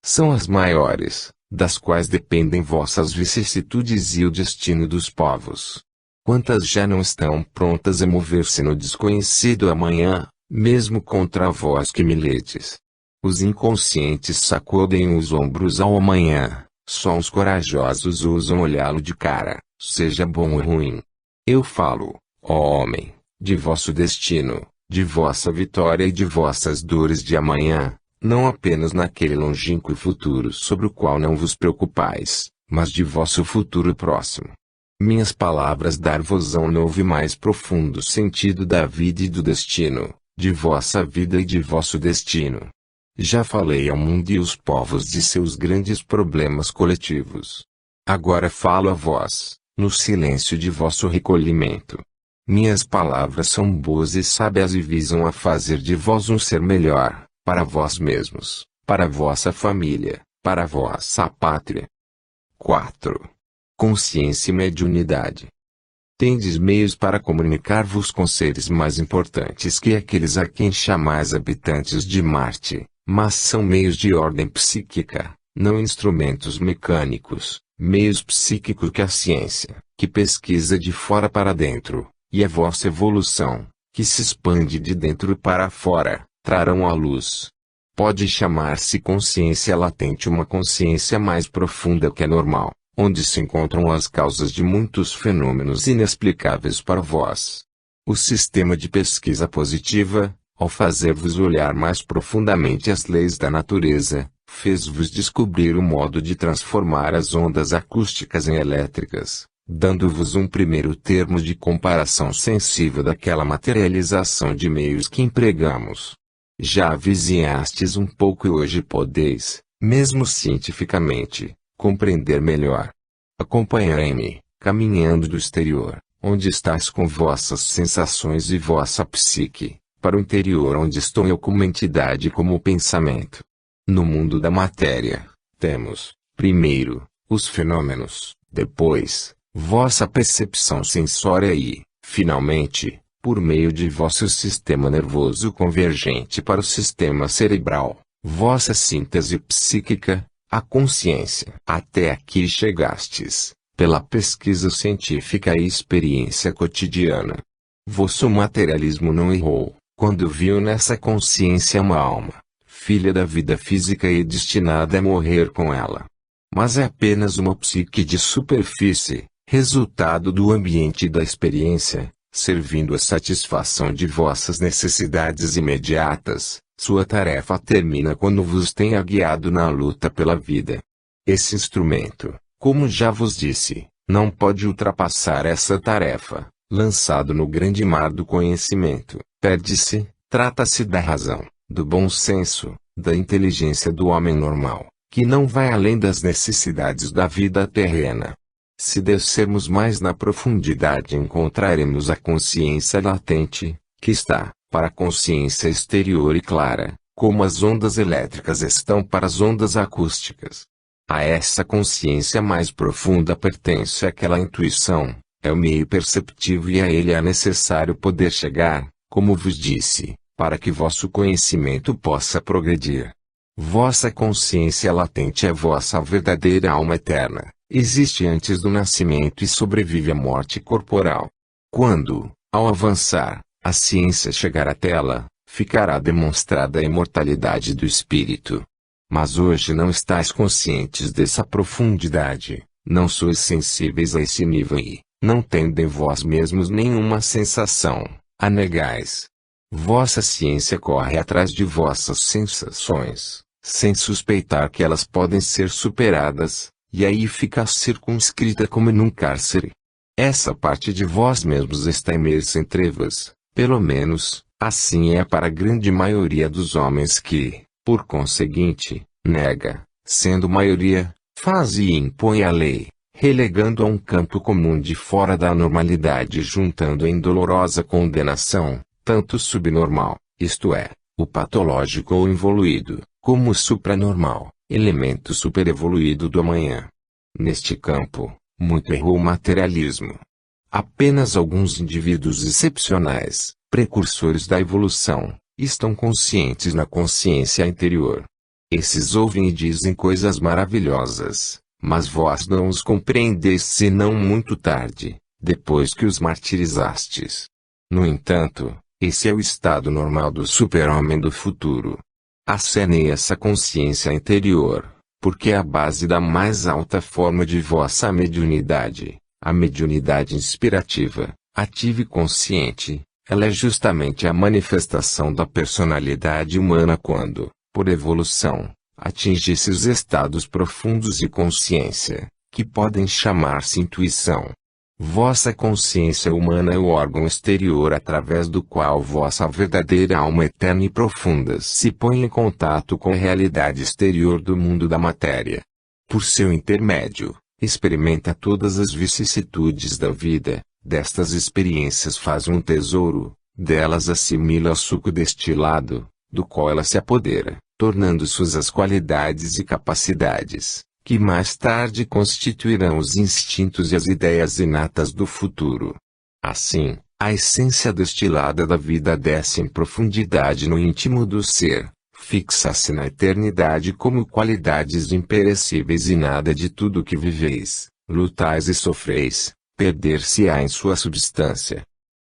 São as maiores, das quais dependem vossas vicissitudes e o destino dos povos. Quantas já não estão prontas a mover-se no desconhecido amanhã, mesmo contra vós que me ledes? Os inconscientes sacudem os ombros ao amanhã, só os corajosos ousam olhá-lo de cara, seja bom ou ruim. Eu falo, ó homem, de vosso destino, de vossa vitória e de vossas dores de amanhã, não apenas naquele longínquo futuro sobre o qual não vos preocupais, mas de vosso futuro próximo. Minhas palavras dar-vos-ão novo e mais profundo sentido da vida e do destino, de vossa vida e de vosso destino. Já falei ao mundo e aos povos de seus grandes problemas coletivos. Agora falo a vós, no silêncio de vosso recolhimento. Minhas palavras são boas e sábias e visam a fazer de vós um ser melhor, para vós mesmos, para vossa família, para vossa pátria. 4. Consciência e mediunidade. Tendes meios para comunicar-vos com seres mais importantes que aqueles a quem chamais habitantes de Marte, mas são meios de ordem psíquica, não instrumentos mecânicos, meios psíquicos que a ciência, que pesquisa de fora para dentro, e a vossa evolução, que se expande de dentro para fora, trarão à luz. Pode chamar-se consciência latente uma consciência mais profunda que a normal, onde se encontram as causas de muitos fenômenos inexplicáveis para vós. O sistema de pesquisa positiva, ao fazer-vos olhar mais profundamente as leis da natureza, fez-vos descobrir o modo de transformar as ondas acústicas em elétricas, dando-vos um primeiro termo de comparação sensível daquela materialização de meios que empregamos. Já avizinhastes um pouco e hoje podeis, mesmo cientificamente, compreender melhor. Acompanhai-me, caminhando do exterior, onde estás com vossas sensações e vossa psique, para o interior onde estou eu como entidade e como pensamento. No mundo da matéria, temos, primeiro, os fenômenos, depois, vossa percepção sensória e, finalmente, por meio de vosso sistema nervoso convergente para o sistema cerebral, vossa síntese psíquica, a consciência. Até aqui chegastes, pela pesquisa científica e experiência cotidiana. Vosso materialismo não errou, quando viu nessa consciência uma alma, filha da vida física e destinada a morrer com ela. Mas é apenas uma psique de superfície, resultado do ambiente e da experiência, servindo à satisfação de vossas necessidades imediatas. Sua tarefa termina quando vos tenha guiado na luta pela vida. Esse instrumento, como já vos disse, não pode ultrapassar essa tarefa. Lançado no grande mar do conhecimento, perde-se. Trata-se da razão, do bom senso, da inteligência do homem normal, que não vai além das necessidades da vida terrena. Se descermos mais na profundidade, encontraremos a consciência latente, que está, para a consciência exterior e clara, como as ondas elétricas estão para as ondas acústicas. A essa consciência mais profunda pertence aquela intuição, é o meio perceptivo e a ele é necessário poder chegar, como vos disse, para que vosso conhecimento possa progredir. Vossa consciência latente é vossa verdadeira alma eterna, existe antes do nascimento e sobrevive à morte corporal. Quando, ao avançar, a ciência chegar até ela, ficará demonstrada a imortalidade do espírito. Mas hoje não estáis conscientes dessa profundidade, não sois sensíveis a esse nível e, Não tendo em vós mesmos nenhuma sensação, a negais. Vossa ciência corre atrás de vossas sensações, sem suspeitar que elas podem ser superadas, e aí fica circunscrita como num cárcere. Essa parte de vós mesmos está imersa em trevas, pelo menos, assim é para a grande maioria dos homens que, por conseguinte, nega, sendo maioria, faz e impõe a lei, relegando a um campo comum de fora da normalidade e juntando em dolorosa condenação, tanto o subnormal, isto é, o patológico ou involuído, como o supranormal, elemento superevoluído do amanhã. Neste campo, muito errou o materialismo. Apenas alguns indivíduos excepcionais, precursores da evolução, estão conscientes na consciência interior. Esses ouvem e dizem coisas maravilhosas, mas vós não os compreendeis senão muito tarde, depois que os martirizastes. No entanto, esse é o estado normal do super-homem do futuro. Acenei essa consciência interior, porque é a base da mais alta forma de vossa mediunidade, a mediunidade inspirativa, ativa e consciente. Ela é justamente a manifestação da personalidade humana quando, por evolução, atinge esses estados profundos de consciência, que podem chamar-se intuição. Vossa consciência humana é o órgão exterior através do qual vossa verdadeira alma eterna e profunda se põe em contato com a realidade exterior do mundo da matéria. Por seu intermédio, experimenta todas as vicissitudes da vida, destas experiências faz um tesouro, delas assimila o suco destilado, do qual ela se apodera, tornando suas as qualidades e capacidades, que mais tarde constituirão os instintos e as ideias inatas do futuro. Assim, a essência destilada da vida desce em profundidade no íntimo do ser, fixa-se na eternidade como qualidades imperecíveis e nada de tudo que viveis, lutais e sofreis, perder-se-á em sua substância.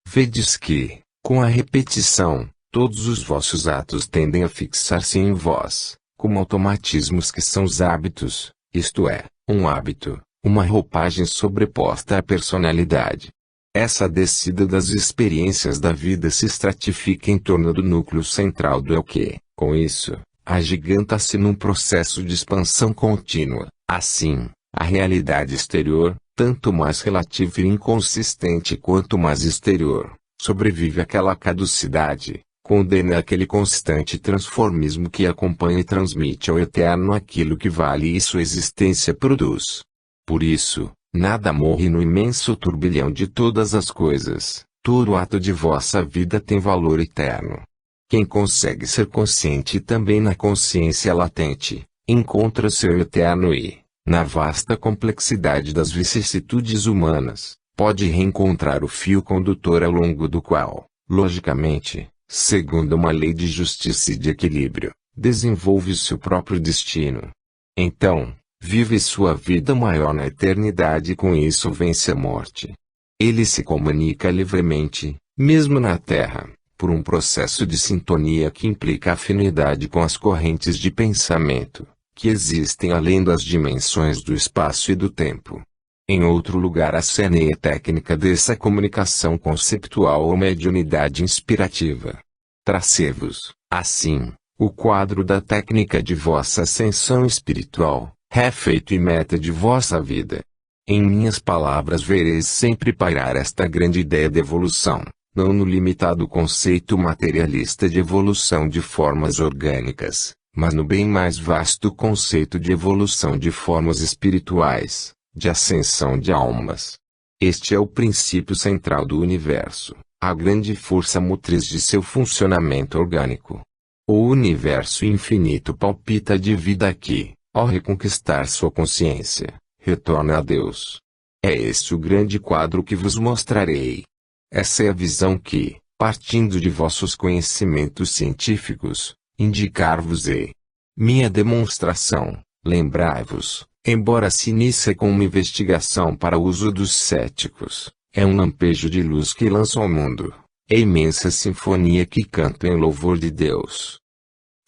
Vedes que, com a repetição, todos os vossos atos tendem a fixar-se em vós, como automatismos que são os hábitos, isto é, um hábito, uma roupagem sobreposta à personalidade. Essa descida das experiências da vida se estratifica em torno do núcleo central do eu que, com isso, agiganta-se num processo de expansão contínua. Assim, a realidade exterior, tanto mais relativa e inconsistente quanto mais exterior, sobrevive àquela caducidade, condena aquele constante transformismo que acompanha e transmite ao eterno aquilo que vale e sua existência produz. Por isso, nada morre no imenso turbilhão de todas as coisas, todo ato de vossa vida tem valor eterno. Quem consegue ser consciente também na consciência latente, encontra seu eterno e, na vasta complexidade das vicissitudes humanas, pode reencontrar o fio condutor ao longo do qual, logicamente, segundo uma lei de justiça e de equilíbrio, desenvolve o seu próprio destino. Então, vive sua vida maior na eternidade e com isso vence a morte. Ele se comunica livremente, mesmo na Terra, por um processo de sintonia que implica afinidade com as correntes de pensamento, que existem além das dimensões do espaço e do tempo. Em outro lugar acenei a técnica dessa comunicação conceptual ou mediunidade inspirativa. Tracei-vos, assim, o quadro da técnica de vossa ascensão espiritual, refeito e meta de vossa vida. Em minhas palavras vereis sempre pairar esta grande ideia de evolução, não no limitado conceito materialista de evolução de formas orgânicas, mas no bem mais vasto conceito de evolução de formas espirituais, de ascensão de almas. Este é o princípio central do universo, a grande força motriz de seu funcionamento orgânico. O universo infinito palpita de vida aqui, ao reconquistar sua consciência, retorna a Deus. É este o grande quadro que vos mostrarei. Essa é a visão que, partindo de vossos conhecimentos científicos, indicar-vos-ei. Minha demonstração, lembrai-vos, embora se inicie com uma investigação para uso dos céticos, é um lampejo de luz que lança ao mundo, é imensa sinfonia que canta em louvor de Deus.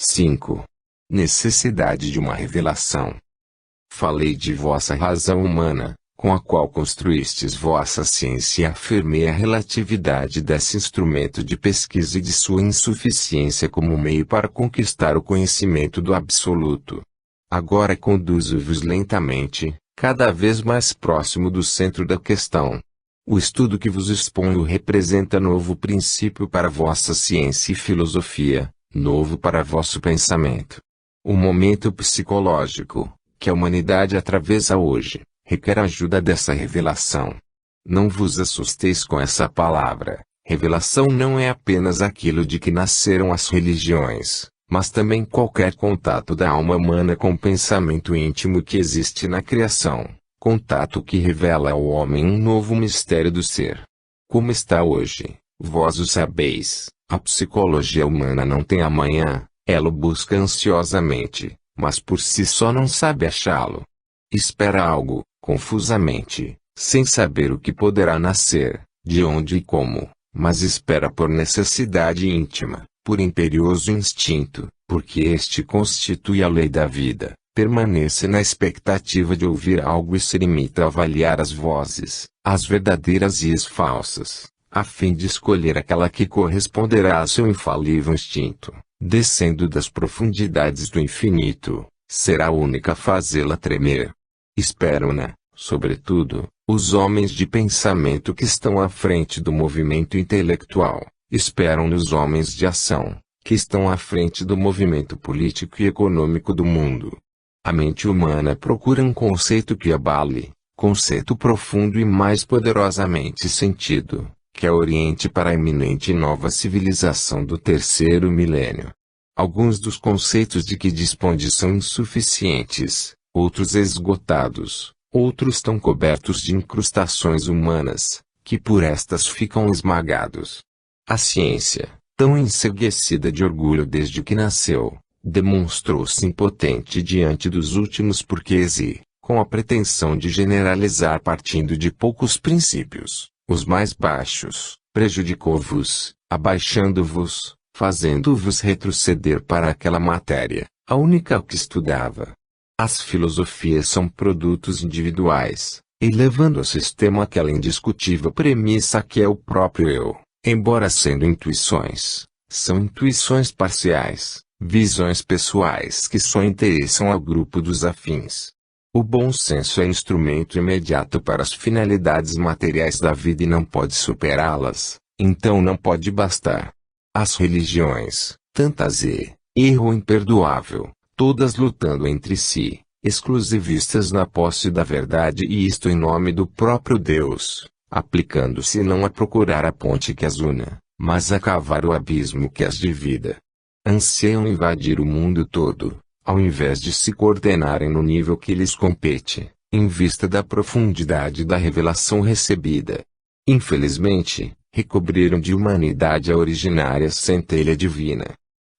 5. Necessidade de uma revelação. Falei de vossa razão humana, com a qual construístes vossa ciência, e afirmei a relatividade desse instrumento de pesquisa e de sua insuficiência como meio para conquistar o conhecimento do absoluto. Agora conduzo-vos lentamente, cada vez mais próximo do centro da questão. O estudo que vos exponho representa novo princípio para vossa ciência e filosofia, novo para vosso pensamento. O momento psicológico, que a humanidade atravessa hoje, requer a ajuda dessa revelação. Não vos assusteis com essa palavra. Revelação não é apenas aquilo de que nasceram as religiões, mas também qualquer contato da alma humana com o pensamento íntimo que existe na criação, contato que revela ao homem um novo mistério do ser. Como está hoje, vós o sabeis, a psicologia humana não tem amanhã, ela o busca ansiosamente, mas por si só não sabe achá-lo. Espera algo, confusamente, sem saber o que poderá nascer, de onde e como, mas espera por necessidade íntima, por imperioso instinto, porque este constitui a lei da vida, permanece na expectativa de ouvir algo e se limita a avaliar as vozes, as verdadeiras e as falsas, a fim de escolher aquela que corresponderá a seu infalível instinto, descendo das profundidades do infinito, será a única a fazê-la tremer. Esperam-na, sobretudo, os homens de pensamento que estão à frente do movimento intelectual, esperam-nos homens de ação, que estão à frente do movimento político e econômico do mundo. A mente humana procura um conceito que abale, conceito profundo e mais poderosamente sentido, que a oriente para a iminente nova civilização do terceiro milênio. Alguns dos conceitos de que dispõe são insuficientes, outros esgotados, outros tão cobertos de incrustações humanas, que por estas ficam esmagados. A ciência, tão enseguecida de orgulho desde que nasceu, demonstrou-se impotente diante dos últimos porquês e, com a pretensão de generalizar partindo de poucos princípios, os mais baixos, prejudicou-vos, abaixando-vos, fazendo-vos retroceder para aquela matéria, a única que estudava. As filosofias são produtos individuais, elevando ao sistema aquela indiscutível premissa que é o próprio eu, embora sendo intuições, são intuições parciais, visões pessoais que só interessam ao grupo dos afins. O bom senso é instrumento imediato para as finalidades materiais da vida e não pode superá-las, então não pode bastar. As religiões, tantas erro imperdoável, todas lutando entre si, exclusivistas na posse da verdade e isto em nome do próprio Deus, aplicando-se não a procurar a ponte que as una, mas a cavar o abismo que as divida. Anseiam invadir o mundo todo, ao invés de se coordenarem no nível que lhes compete, em vista da profundidade da revelação recebida. Infelizmente, recobriram de humanidade a originária centelha divina.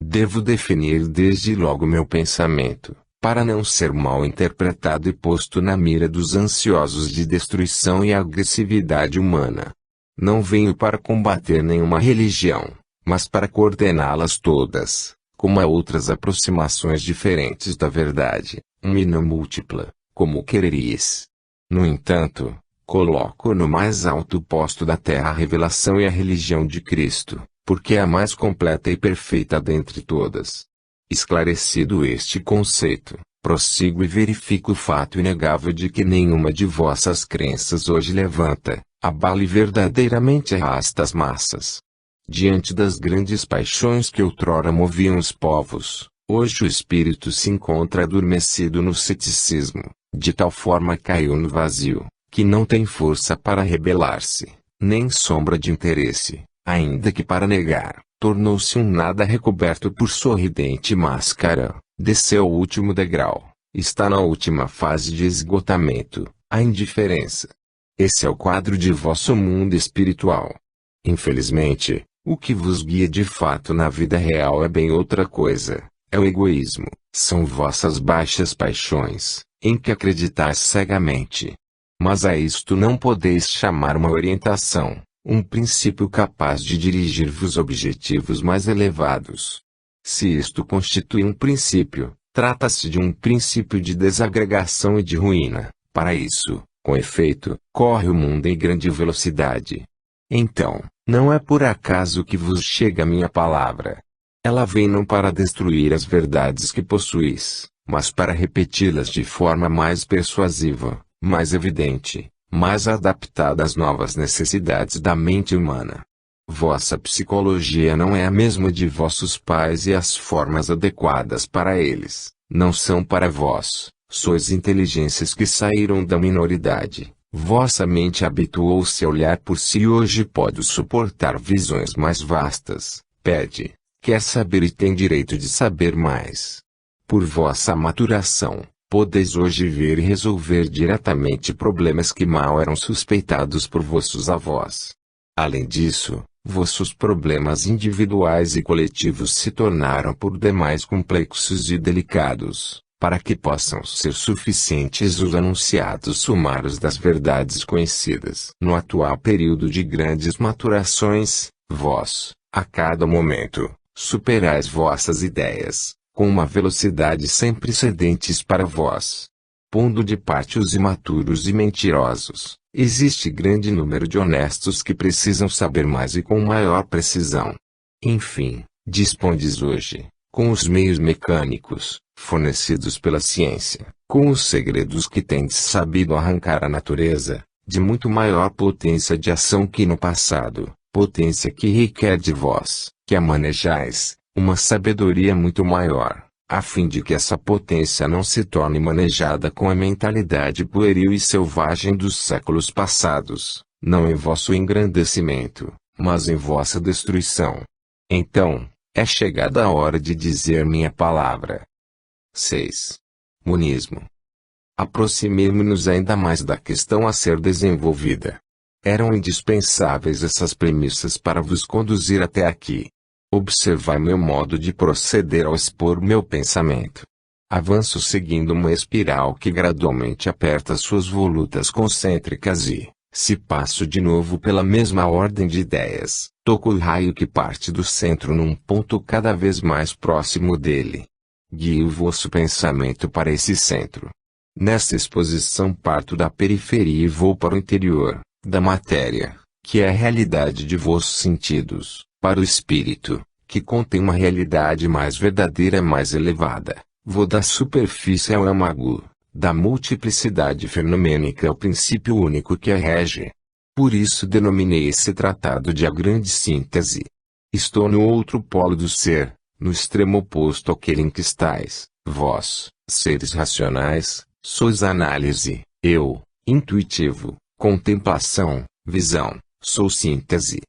Devo definir desde logo meu pensamento, para não ser mal interpretado e posto na mira dos ansiosos de destruição e agressividade humana. Não venho para combater nenhuma religião, mas para coordená-las todas, como a outras aproximações diferentes da verdade, uma e não múltipla, como quereris. No entanto, coloco no mais alto posto da terra a revelação e a religião de Cristo, porque é a mais completa e perfeita dentre todas. Esclarecido este conceito, prossigo e verifico o fato inegável de que nenhuma de vossas crenças hoje levanta, abala e verdadeiramente arrasta as massas. Diante das grandes paixões que outrora moviam os povos, hoje o espírito se encontra adormecido no ceticismo, de tal forma caiu no vazio, que não tem força para rebelar-se, nem sombra de interesse, ainda que para negar, tornou-se um nada recoberto por sorridente máscara, desceu ao último degrau, está na última fase de esgotamento, a indiferença. Esse é o quadro de vosso mundo espiritual. Infelizmente, o que vos guia de fato na vida real é bem outra coisa, é o egoísmo, são vossas baixas paixões, em que acreditais cegamente. Mas a isto não podeis chamar uma orientação, um princípio capaz de dirigir-vos objetivos mais elevados. Se isto constitui um princípio, trata-se de um princípio de desagregação e de ruína. Para isso, Com efeito, corre o mundo em grande velocidade. Então, não é por acaso que vos chega a minha palavra. Ela vem não para destruir as verdades que possuís, mas para repeti-las de forma mais persuasiva, mais evidente, mais adaptada às novas necessidades da mente humana. Vossa psicologia não é a mesma de vossos pais e as formas adequadas para eles, não são para vós. Sois inteligências que saíram da minoridade. Vossa mente habituou-se a olhar por si e hoje pode suportar visões mais vastas. Pede, quer saber e tem direito de saber mais. Por vossa maturação, podeis hoje ver e resolver diretamente problemas que mal eram suspeitados por vossos avós. Além disso, vossos problemas individuais e coletivos se tornaram por demais complexos e delicados, para que possam ser suficientes os anunciados sumários das verdades conhecidas. No atual período de grandes maturações, vós, a cada momento, superais vossas ideias, com uma velocidade sem precedentes para vós. Pondo de parte os imaturos e mentirosos, existe grande número de honestos que precisam saber mais e com maior precisão. Enfim, dispondes hoje, com os meios mecânicos, fornecidos pela ciência, com os segredos que tendes sabido arrancar à natureza, de muito maior potência de ação que no passado, potência que requer de vós, que a manejais, uma sabedoria muito maior, a fim de que essa potência não se torne manejada com a mentalidade pueril e selvagem dos séculos passados, não em vosso engrandecimento, mas em vossa destruição. Então, é chegada a hora de dizer minha palavra. 6. Monismo. Aproximemo-nos ainda mais da questão a ser desenvolvida. Eram indispensáveis essas premissas para vos conduzir até aqui. Observai meu modo de proceder ao expor meu pensamento. Avanço seguindo uma espiral que gradualmente aperta suas volutas concêntricas e, se passo de novo pela mesma ordem de ideias, toco o raio que parte do centro num ponto cada vez mais próximo dele. Guie o vosso pensamento para esse centro. Nesta exposição parto da periferia e vou para o interior, da matéria, que é a realidade de vossos sentidos, para o espírito, que contém uma realidade mais verdadeira e mais elevada. Vou da superfície ao âmago, da multiplicidade fenomênica ao princípio único que a rege. Por isso denominei esse tratado de a grande síntese. Estou no outro polo do ser, no extremo oposto àquele em que estáis, vós, seres racionais, sois análise, eu, intuitivo, contemplação, visão, sou síntese.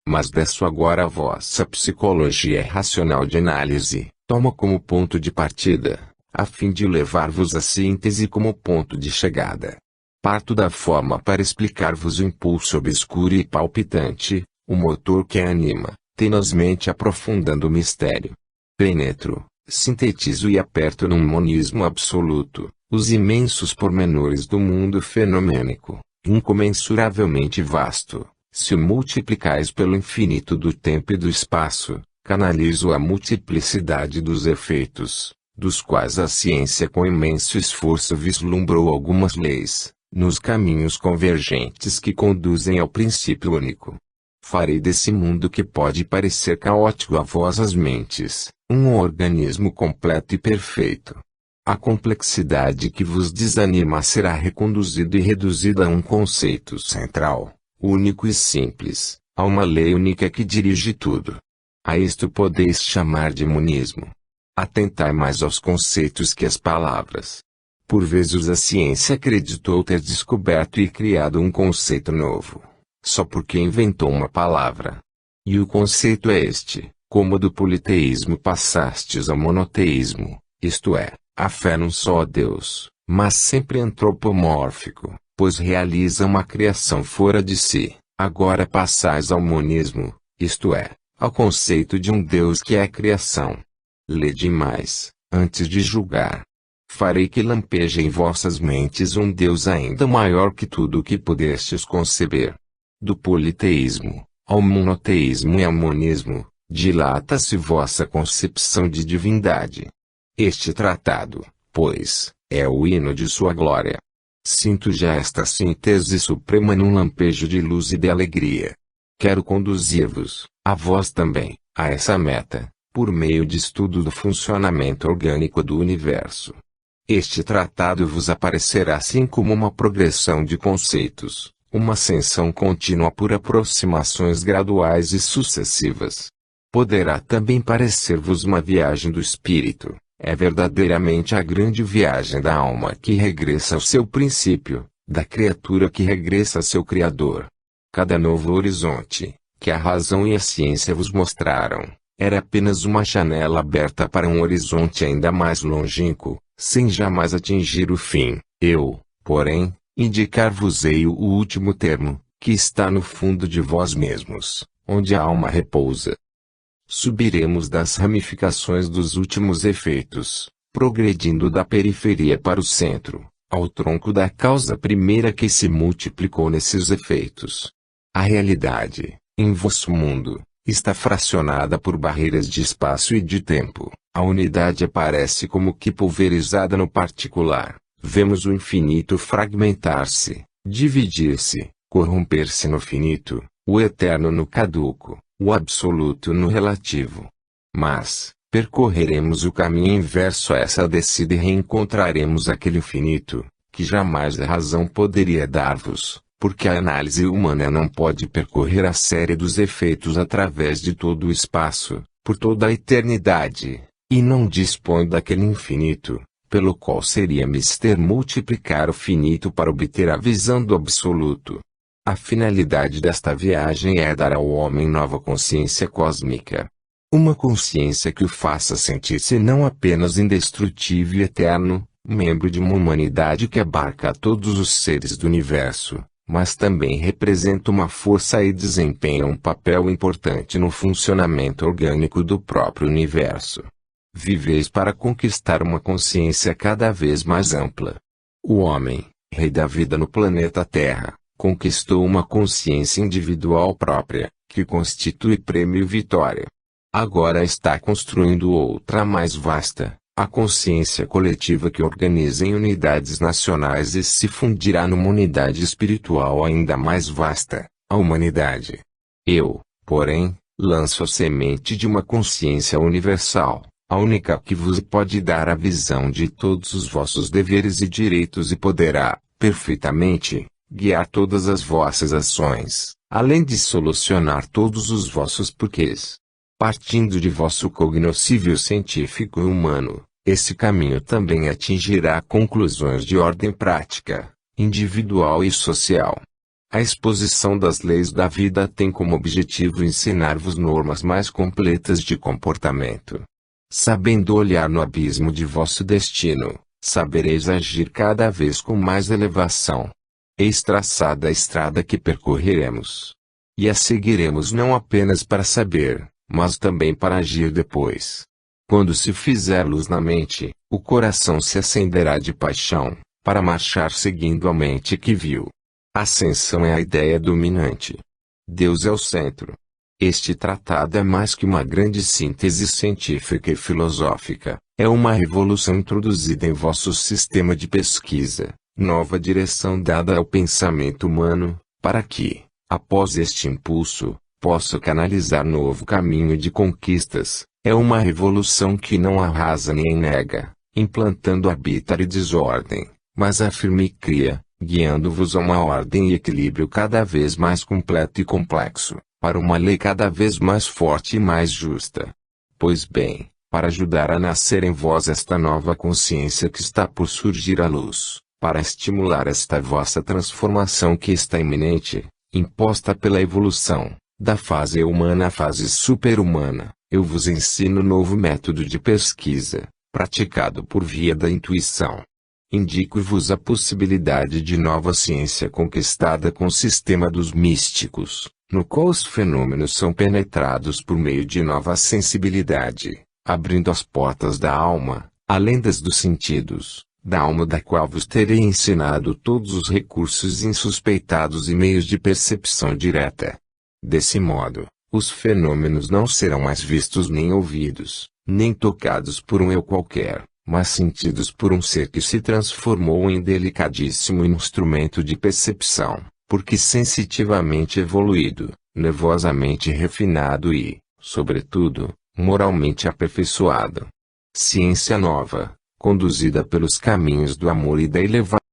Mas desço agora a vossa psicologia racional de análise, toma como ponto de partida, a fim de levar-vos à síntese como ponto de chegada. Parto da forma para explicar-vos o impulso obscuro e palpitante, o motor que a anima, tenazmente aprofundando o mistério. Penetro, sintetizo e aperto num monismo absoluto, os imensos pormenores do mundo fenomênico, incomensuravelmente vasto. Se o multiplicais pelo infinito do tempo e do espaço, canalizo a multiplicidade dos efeitos, dos quais a ciência com imenso esforço vislumbrou algumas leis, nos caminhos convergentes que conduzem ao princípio único. Farei desse mundo que pode parecer caótico a vossas mentes, um organismo completo e perfeito. A complexidade que vos desanima será reconduzida e reduzida a um conceito central, único e simples, a uma lei única que dirige tudo. A isto podeis chamar de monismo. Atentai mais aos conceitos que às palavras. Por vezes a ciência acreditou ter descoberto e criado um conceito novo, só porque inventou uma palavra. E o conceito é este: como do politeísmo passastes ao monoteísmo, isto é, a fé num só Deus, mas sempre antropomórfico, pois realiza uma criação fora de si. Agora passais ao monismo, isto é, ao conceito de um Deus que é a criação. Lede mais, antes de julgar. Farei que lampeje em vossas mentes um Deus ainda maior que tudo o que pudestes conceber. Do politeísmo, ao monoteísmo e ao monismo, dilata-se vossa concepção de divindade. Este tratado, pois, é o hino de sua glória. Sinto já esta síntese suprema num lampejo de luz e de alegria. Quero conduzir-vos, a vós também, a essa meta, por meio de estudo do funcionamento orgânico do universo. Este tratado vos aparecerá assim como uma progressão de conceitos, uma ascensão contínua por aproximações graduais e sucessivas. Poderá também parecer-vos uma viagem do espírito. É verdadeiramente a grande viagem da alma que regressa ao seu princípio, da criatura que regressa a seu Criador. Cada novo horizonte, que a razão e a ciência vos mostraram, era apenas uma janela aberta para um horizonte ainda mais longínquo, sem jamais atingir o fim. Eu, porém, indicar-vos-ei o último termo, que está no fundo de vós mesmos, onde a alma repousa. Subiremos das ramificações dos últimos efeitos, progredindo da periferia para o centro, ao tronco da causa primeira que se multiplicou nesses efeitos. A realidade, em vosso mundo, está fracionada por barreiras de espaço e de tempo. A unidade aparece como que pulverizada no particular. Vemos o infinito fragmentar-se, dividir-se, corromper-se no finito, o eterno no caduco, o absoluto no relativo. Mas, percorreremos o caminho inverso a essa descida e reencontraremos aquele infinito, que jamais a razão poderia dar-vos, porque a análise humana não pode percorrer a série dos efeitos através de todo o espaço, por toda a eternidade, e não dispõe daquele infinito, pelo qual seria mister multiplicar o finito para obter a visão do absoluto. A finalidade desta viagem é dar ao homem nova consciência cósmica. Uma consciência que o faça sentir-se não apenas indestrutível e eterno, membro de uma humanidade que abarca todos os seres do universo, mas também representa uma força e desempenha um papel importante no funcionamento orgânico do próprio universo. Viveis para conquistar uma consciência cada vez mais ampla. O homem, rei da vida no planeta Terra, conquistou uma consciência individual própria, que constitui prêmio e vitória. Agora está construindo outra mais vasta, a consciência coletiva que organiza em unidades nacionais e se fundirá numa unidade espiritual ainda mais vasta, a humanidade. Eu, porém, lanço a semente de uma consciência universal, a única que vos pode dar a visão de todos os vossos deveres e direitos e poderá, perfeitamente, guiar todas as vossas ações, além de solucionar todos os vossos porquês. Partindo de vosso cognoscível científico e humano, esse caminho também atingirá conclusões de ordem prática, individual e social. A exposição das leis da vida tem como objetivo ensinar-vos normas mais completas de comportamento. Sabendo olhar no abismo de vosso destino, sabereis agir cada vez com mais elevação. Eis traçada a estrada que percorreremos. E a seguiremos não apenas para saber, mas também para agir depois. Quando se fizer luz na mente, o coração se acenderá de paixão, para marchar seguindo a mente que viu. A ascensão é a ideia dominante. Deus é o centro. Este tratado é mais que uma grande síntese científica e filosófica, é uma revolução introduzida em vosso sistema de pesquisa, nova direção dada ao pensamento humano, para que, após este impulso, possa canalizar novo caminho de conquistas. É uma revolução que não arrasa nem nega, implantando arbítrio e desordem, mas afirma e cria, guiando-vos a uma ordem e equilíbrio cada vez mais completo e complexo, para uma lei cada vez mais forte e mais justa. Pois bem, para ajudar a nascer em vós esta nova consciência que está por surgir à luz, para estimular esta vossa transformação que está iminente, imposta pela evolução, da fase humana à fase super-humana, eu vos ensino novo método de pesquisa, praticado por via da intuição. Indico-vos a possibilidade de nova ciência conquistada com o sistema dos místicos, no qual os fenômenos são penetrados por meio de nova sensibilidade, abrindo as portas da alma, além das dos sentidos, da alma da qual vos terei ensinado todos os recursos insuspeitados e meios de percepção direta. Desse modo, os fenômenos não serão mais vistos nem ouvidos, nem tocados por um eu qualquer, mas sentidos por um ser que se transformou em delicadíssimo instrumento de percepção, porque sensitivamente evoluído, nervosamente refinado e, sobretudo, moralmente aperfeiçoado. Ciência nova, conduzida pelos caminhos do amor e da elevação.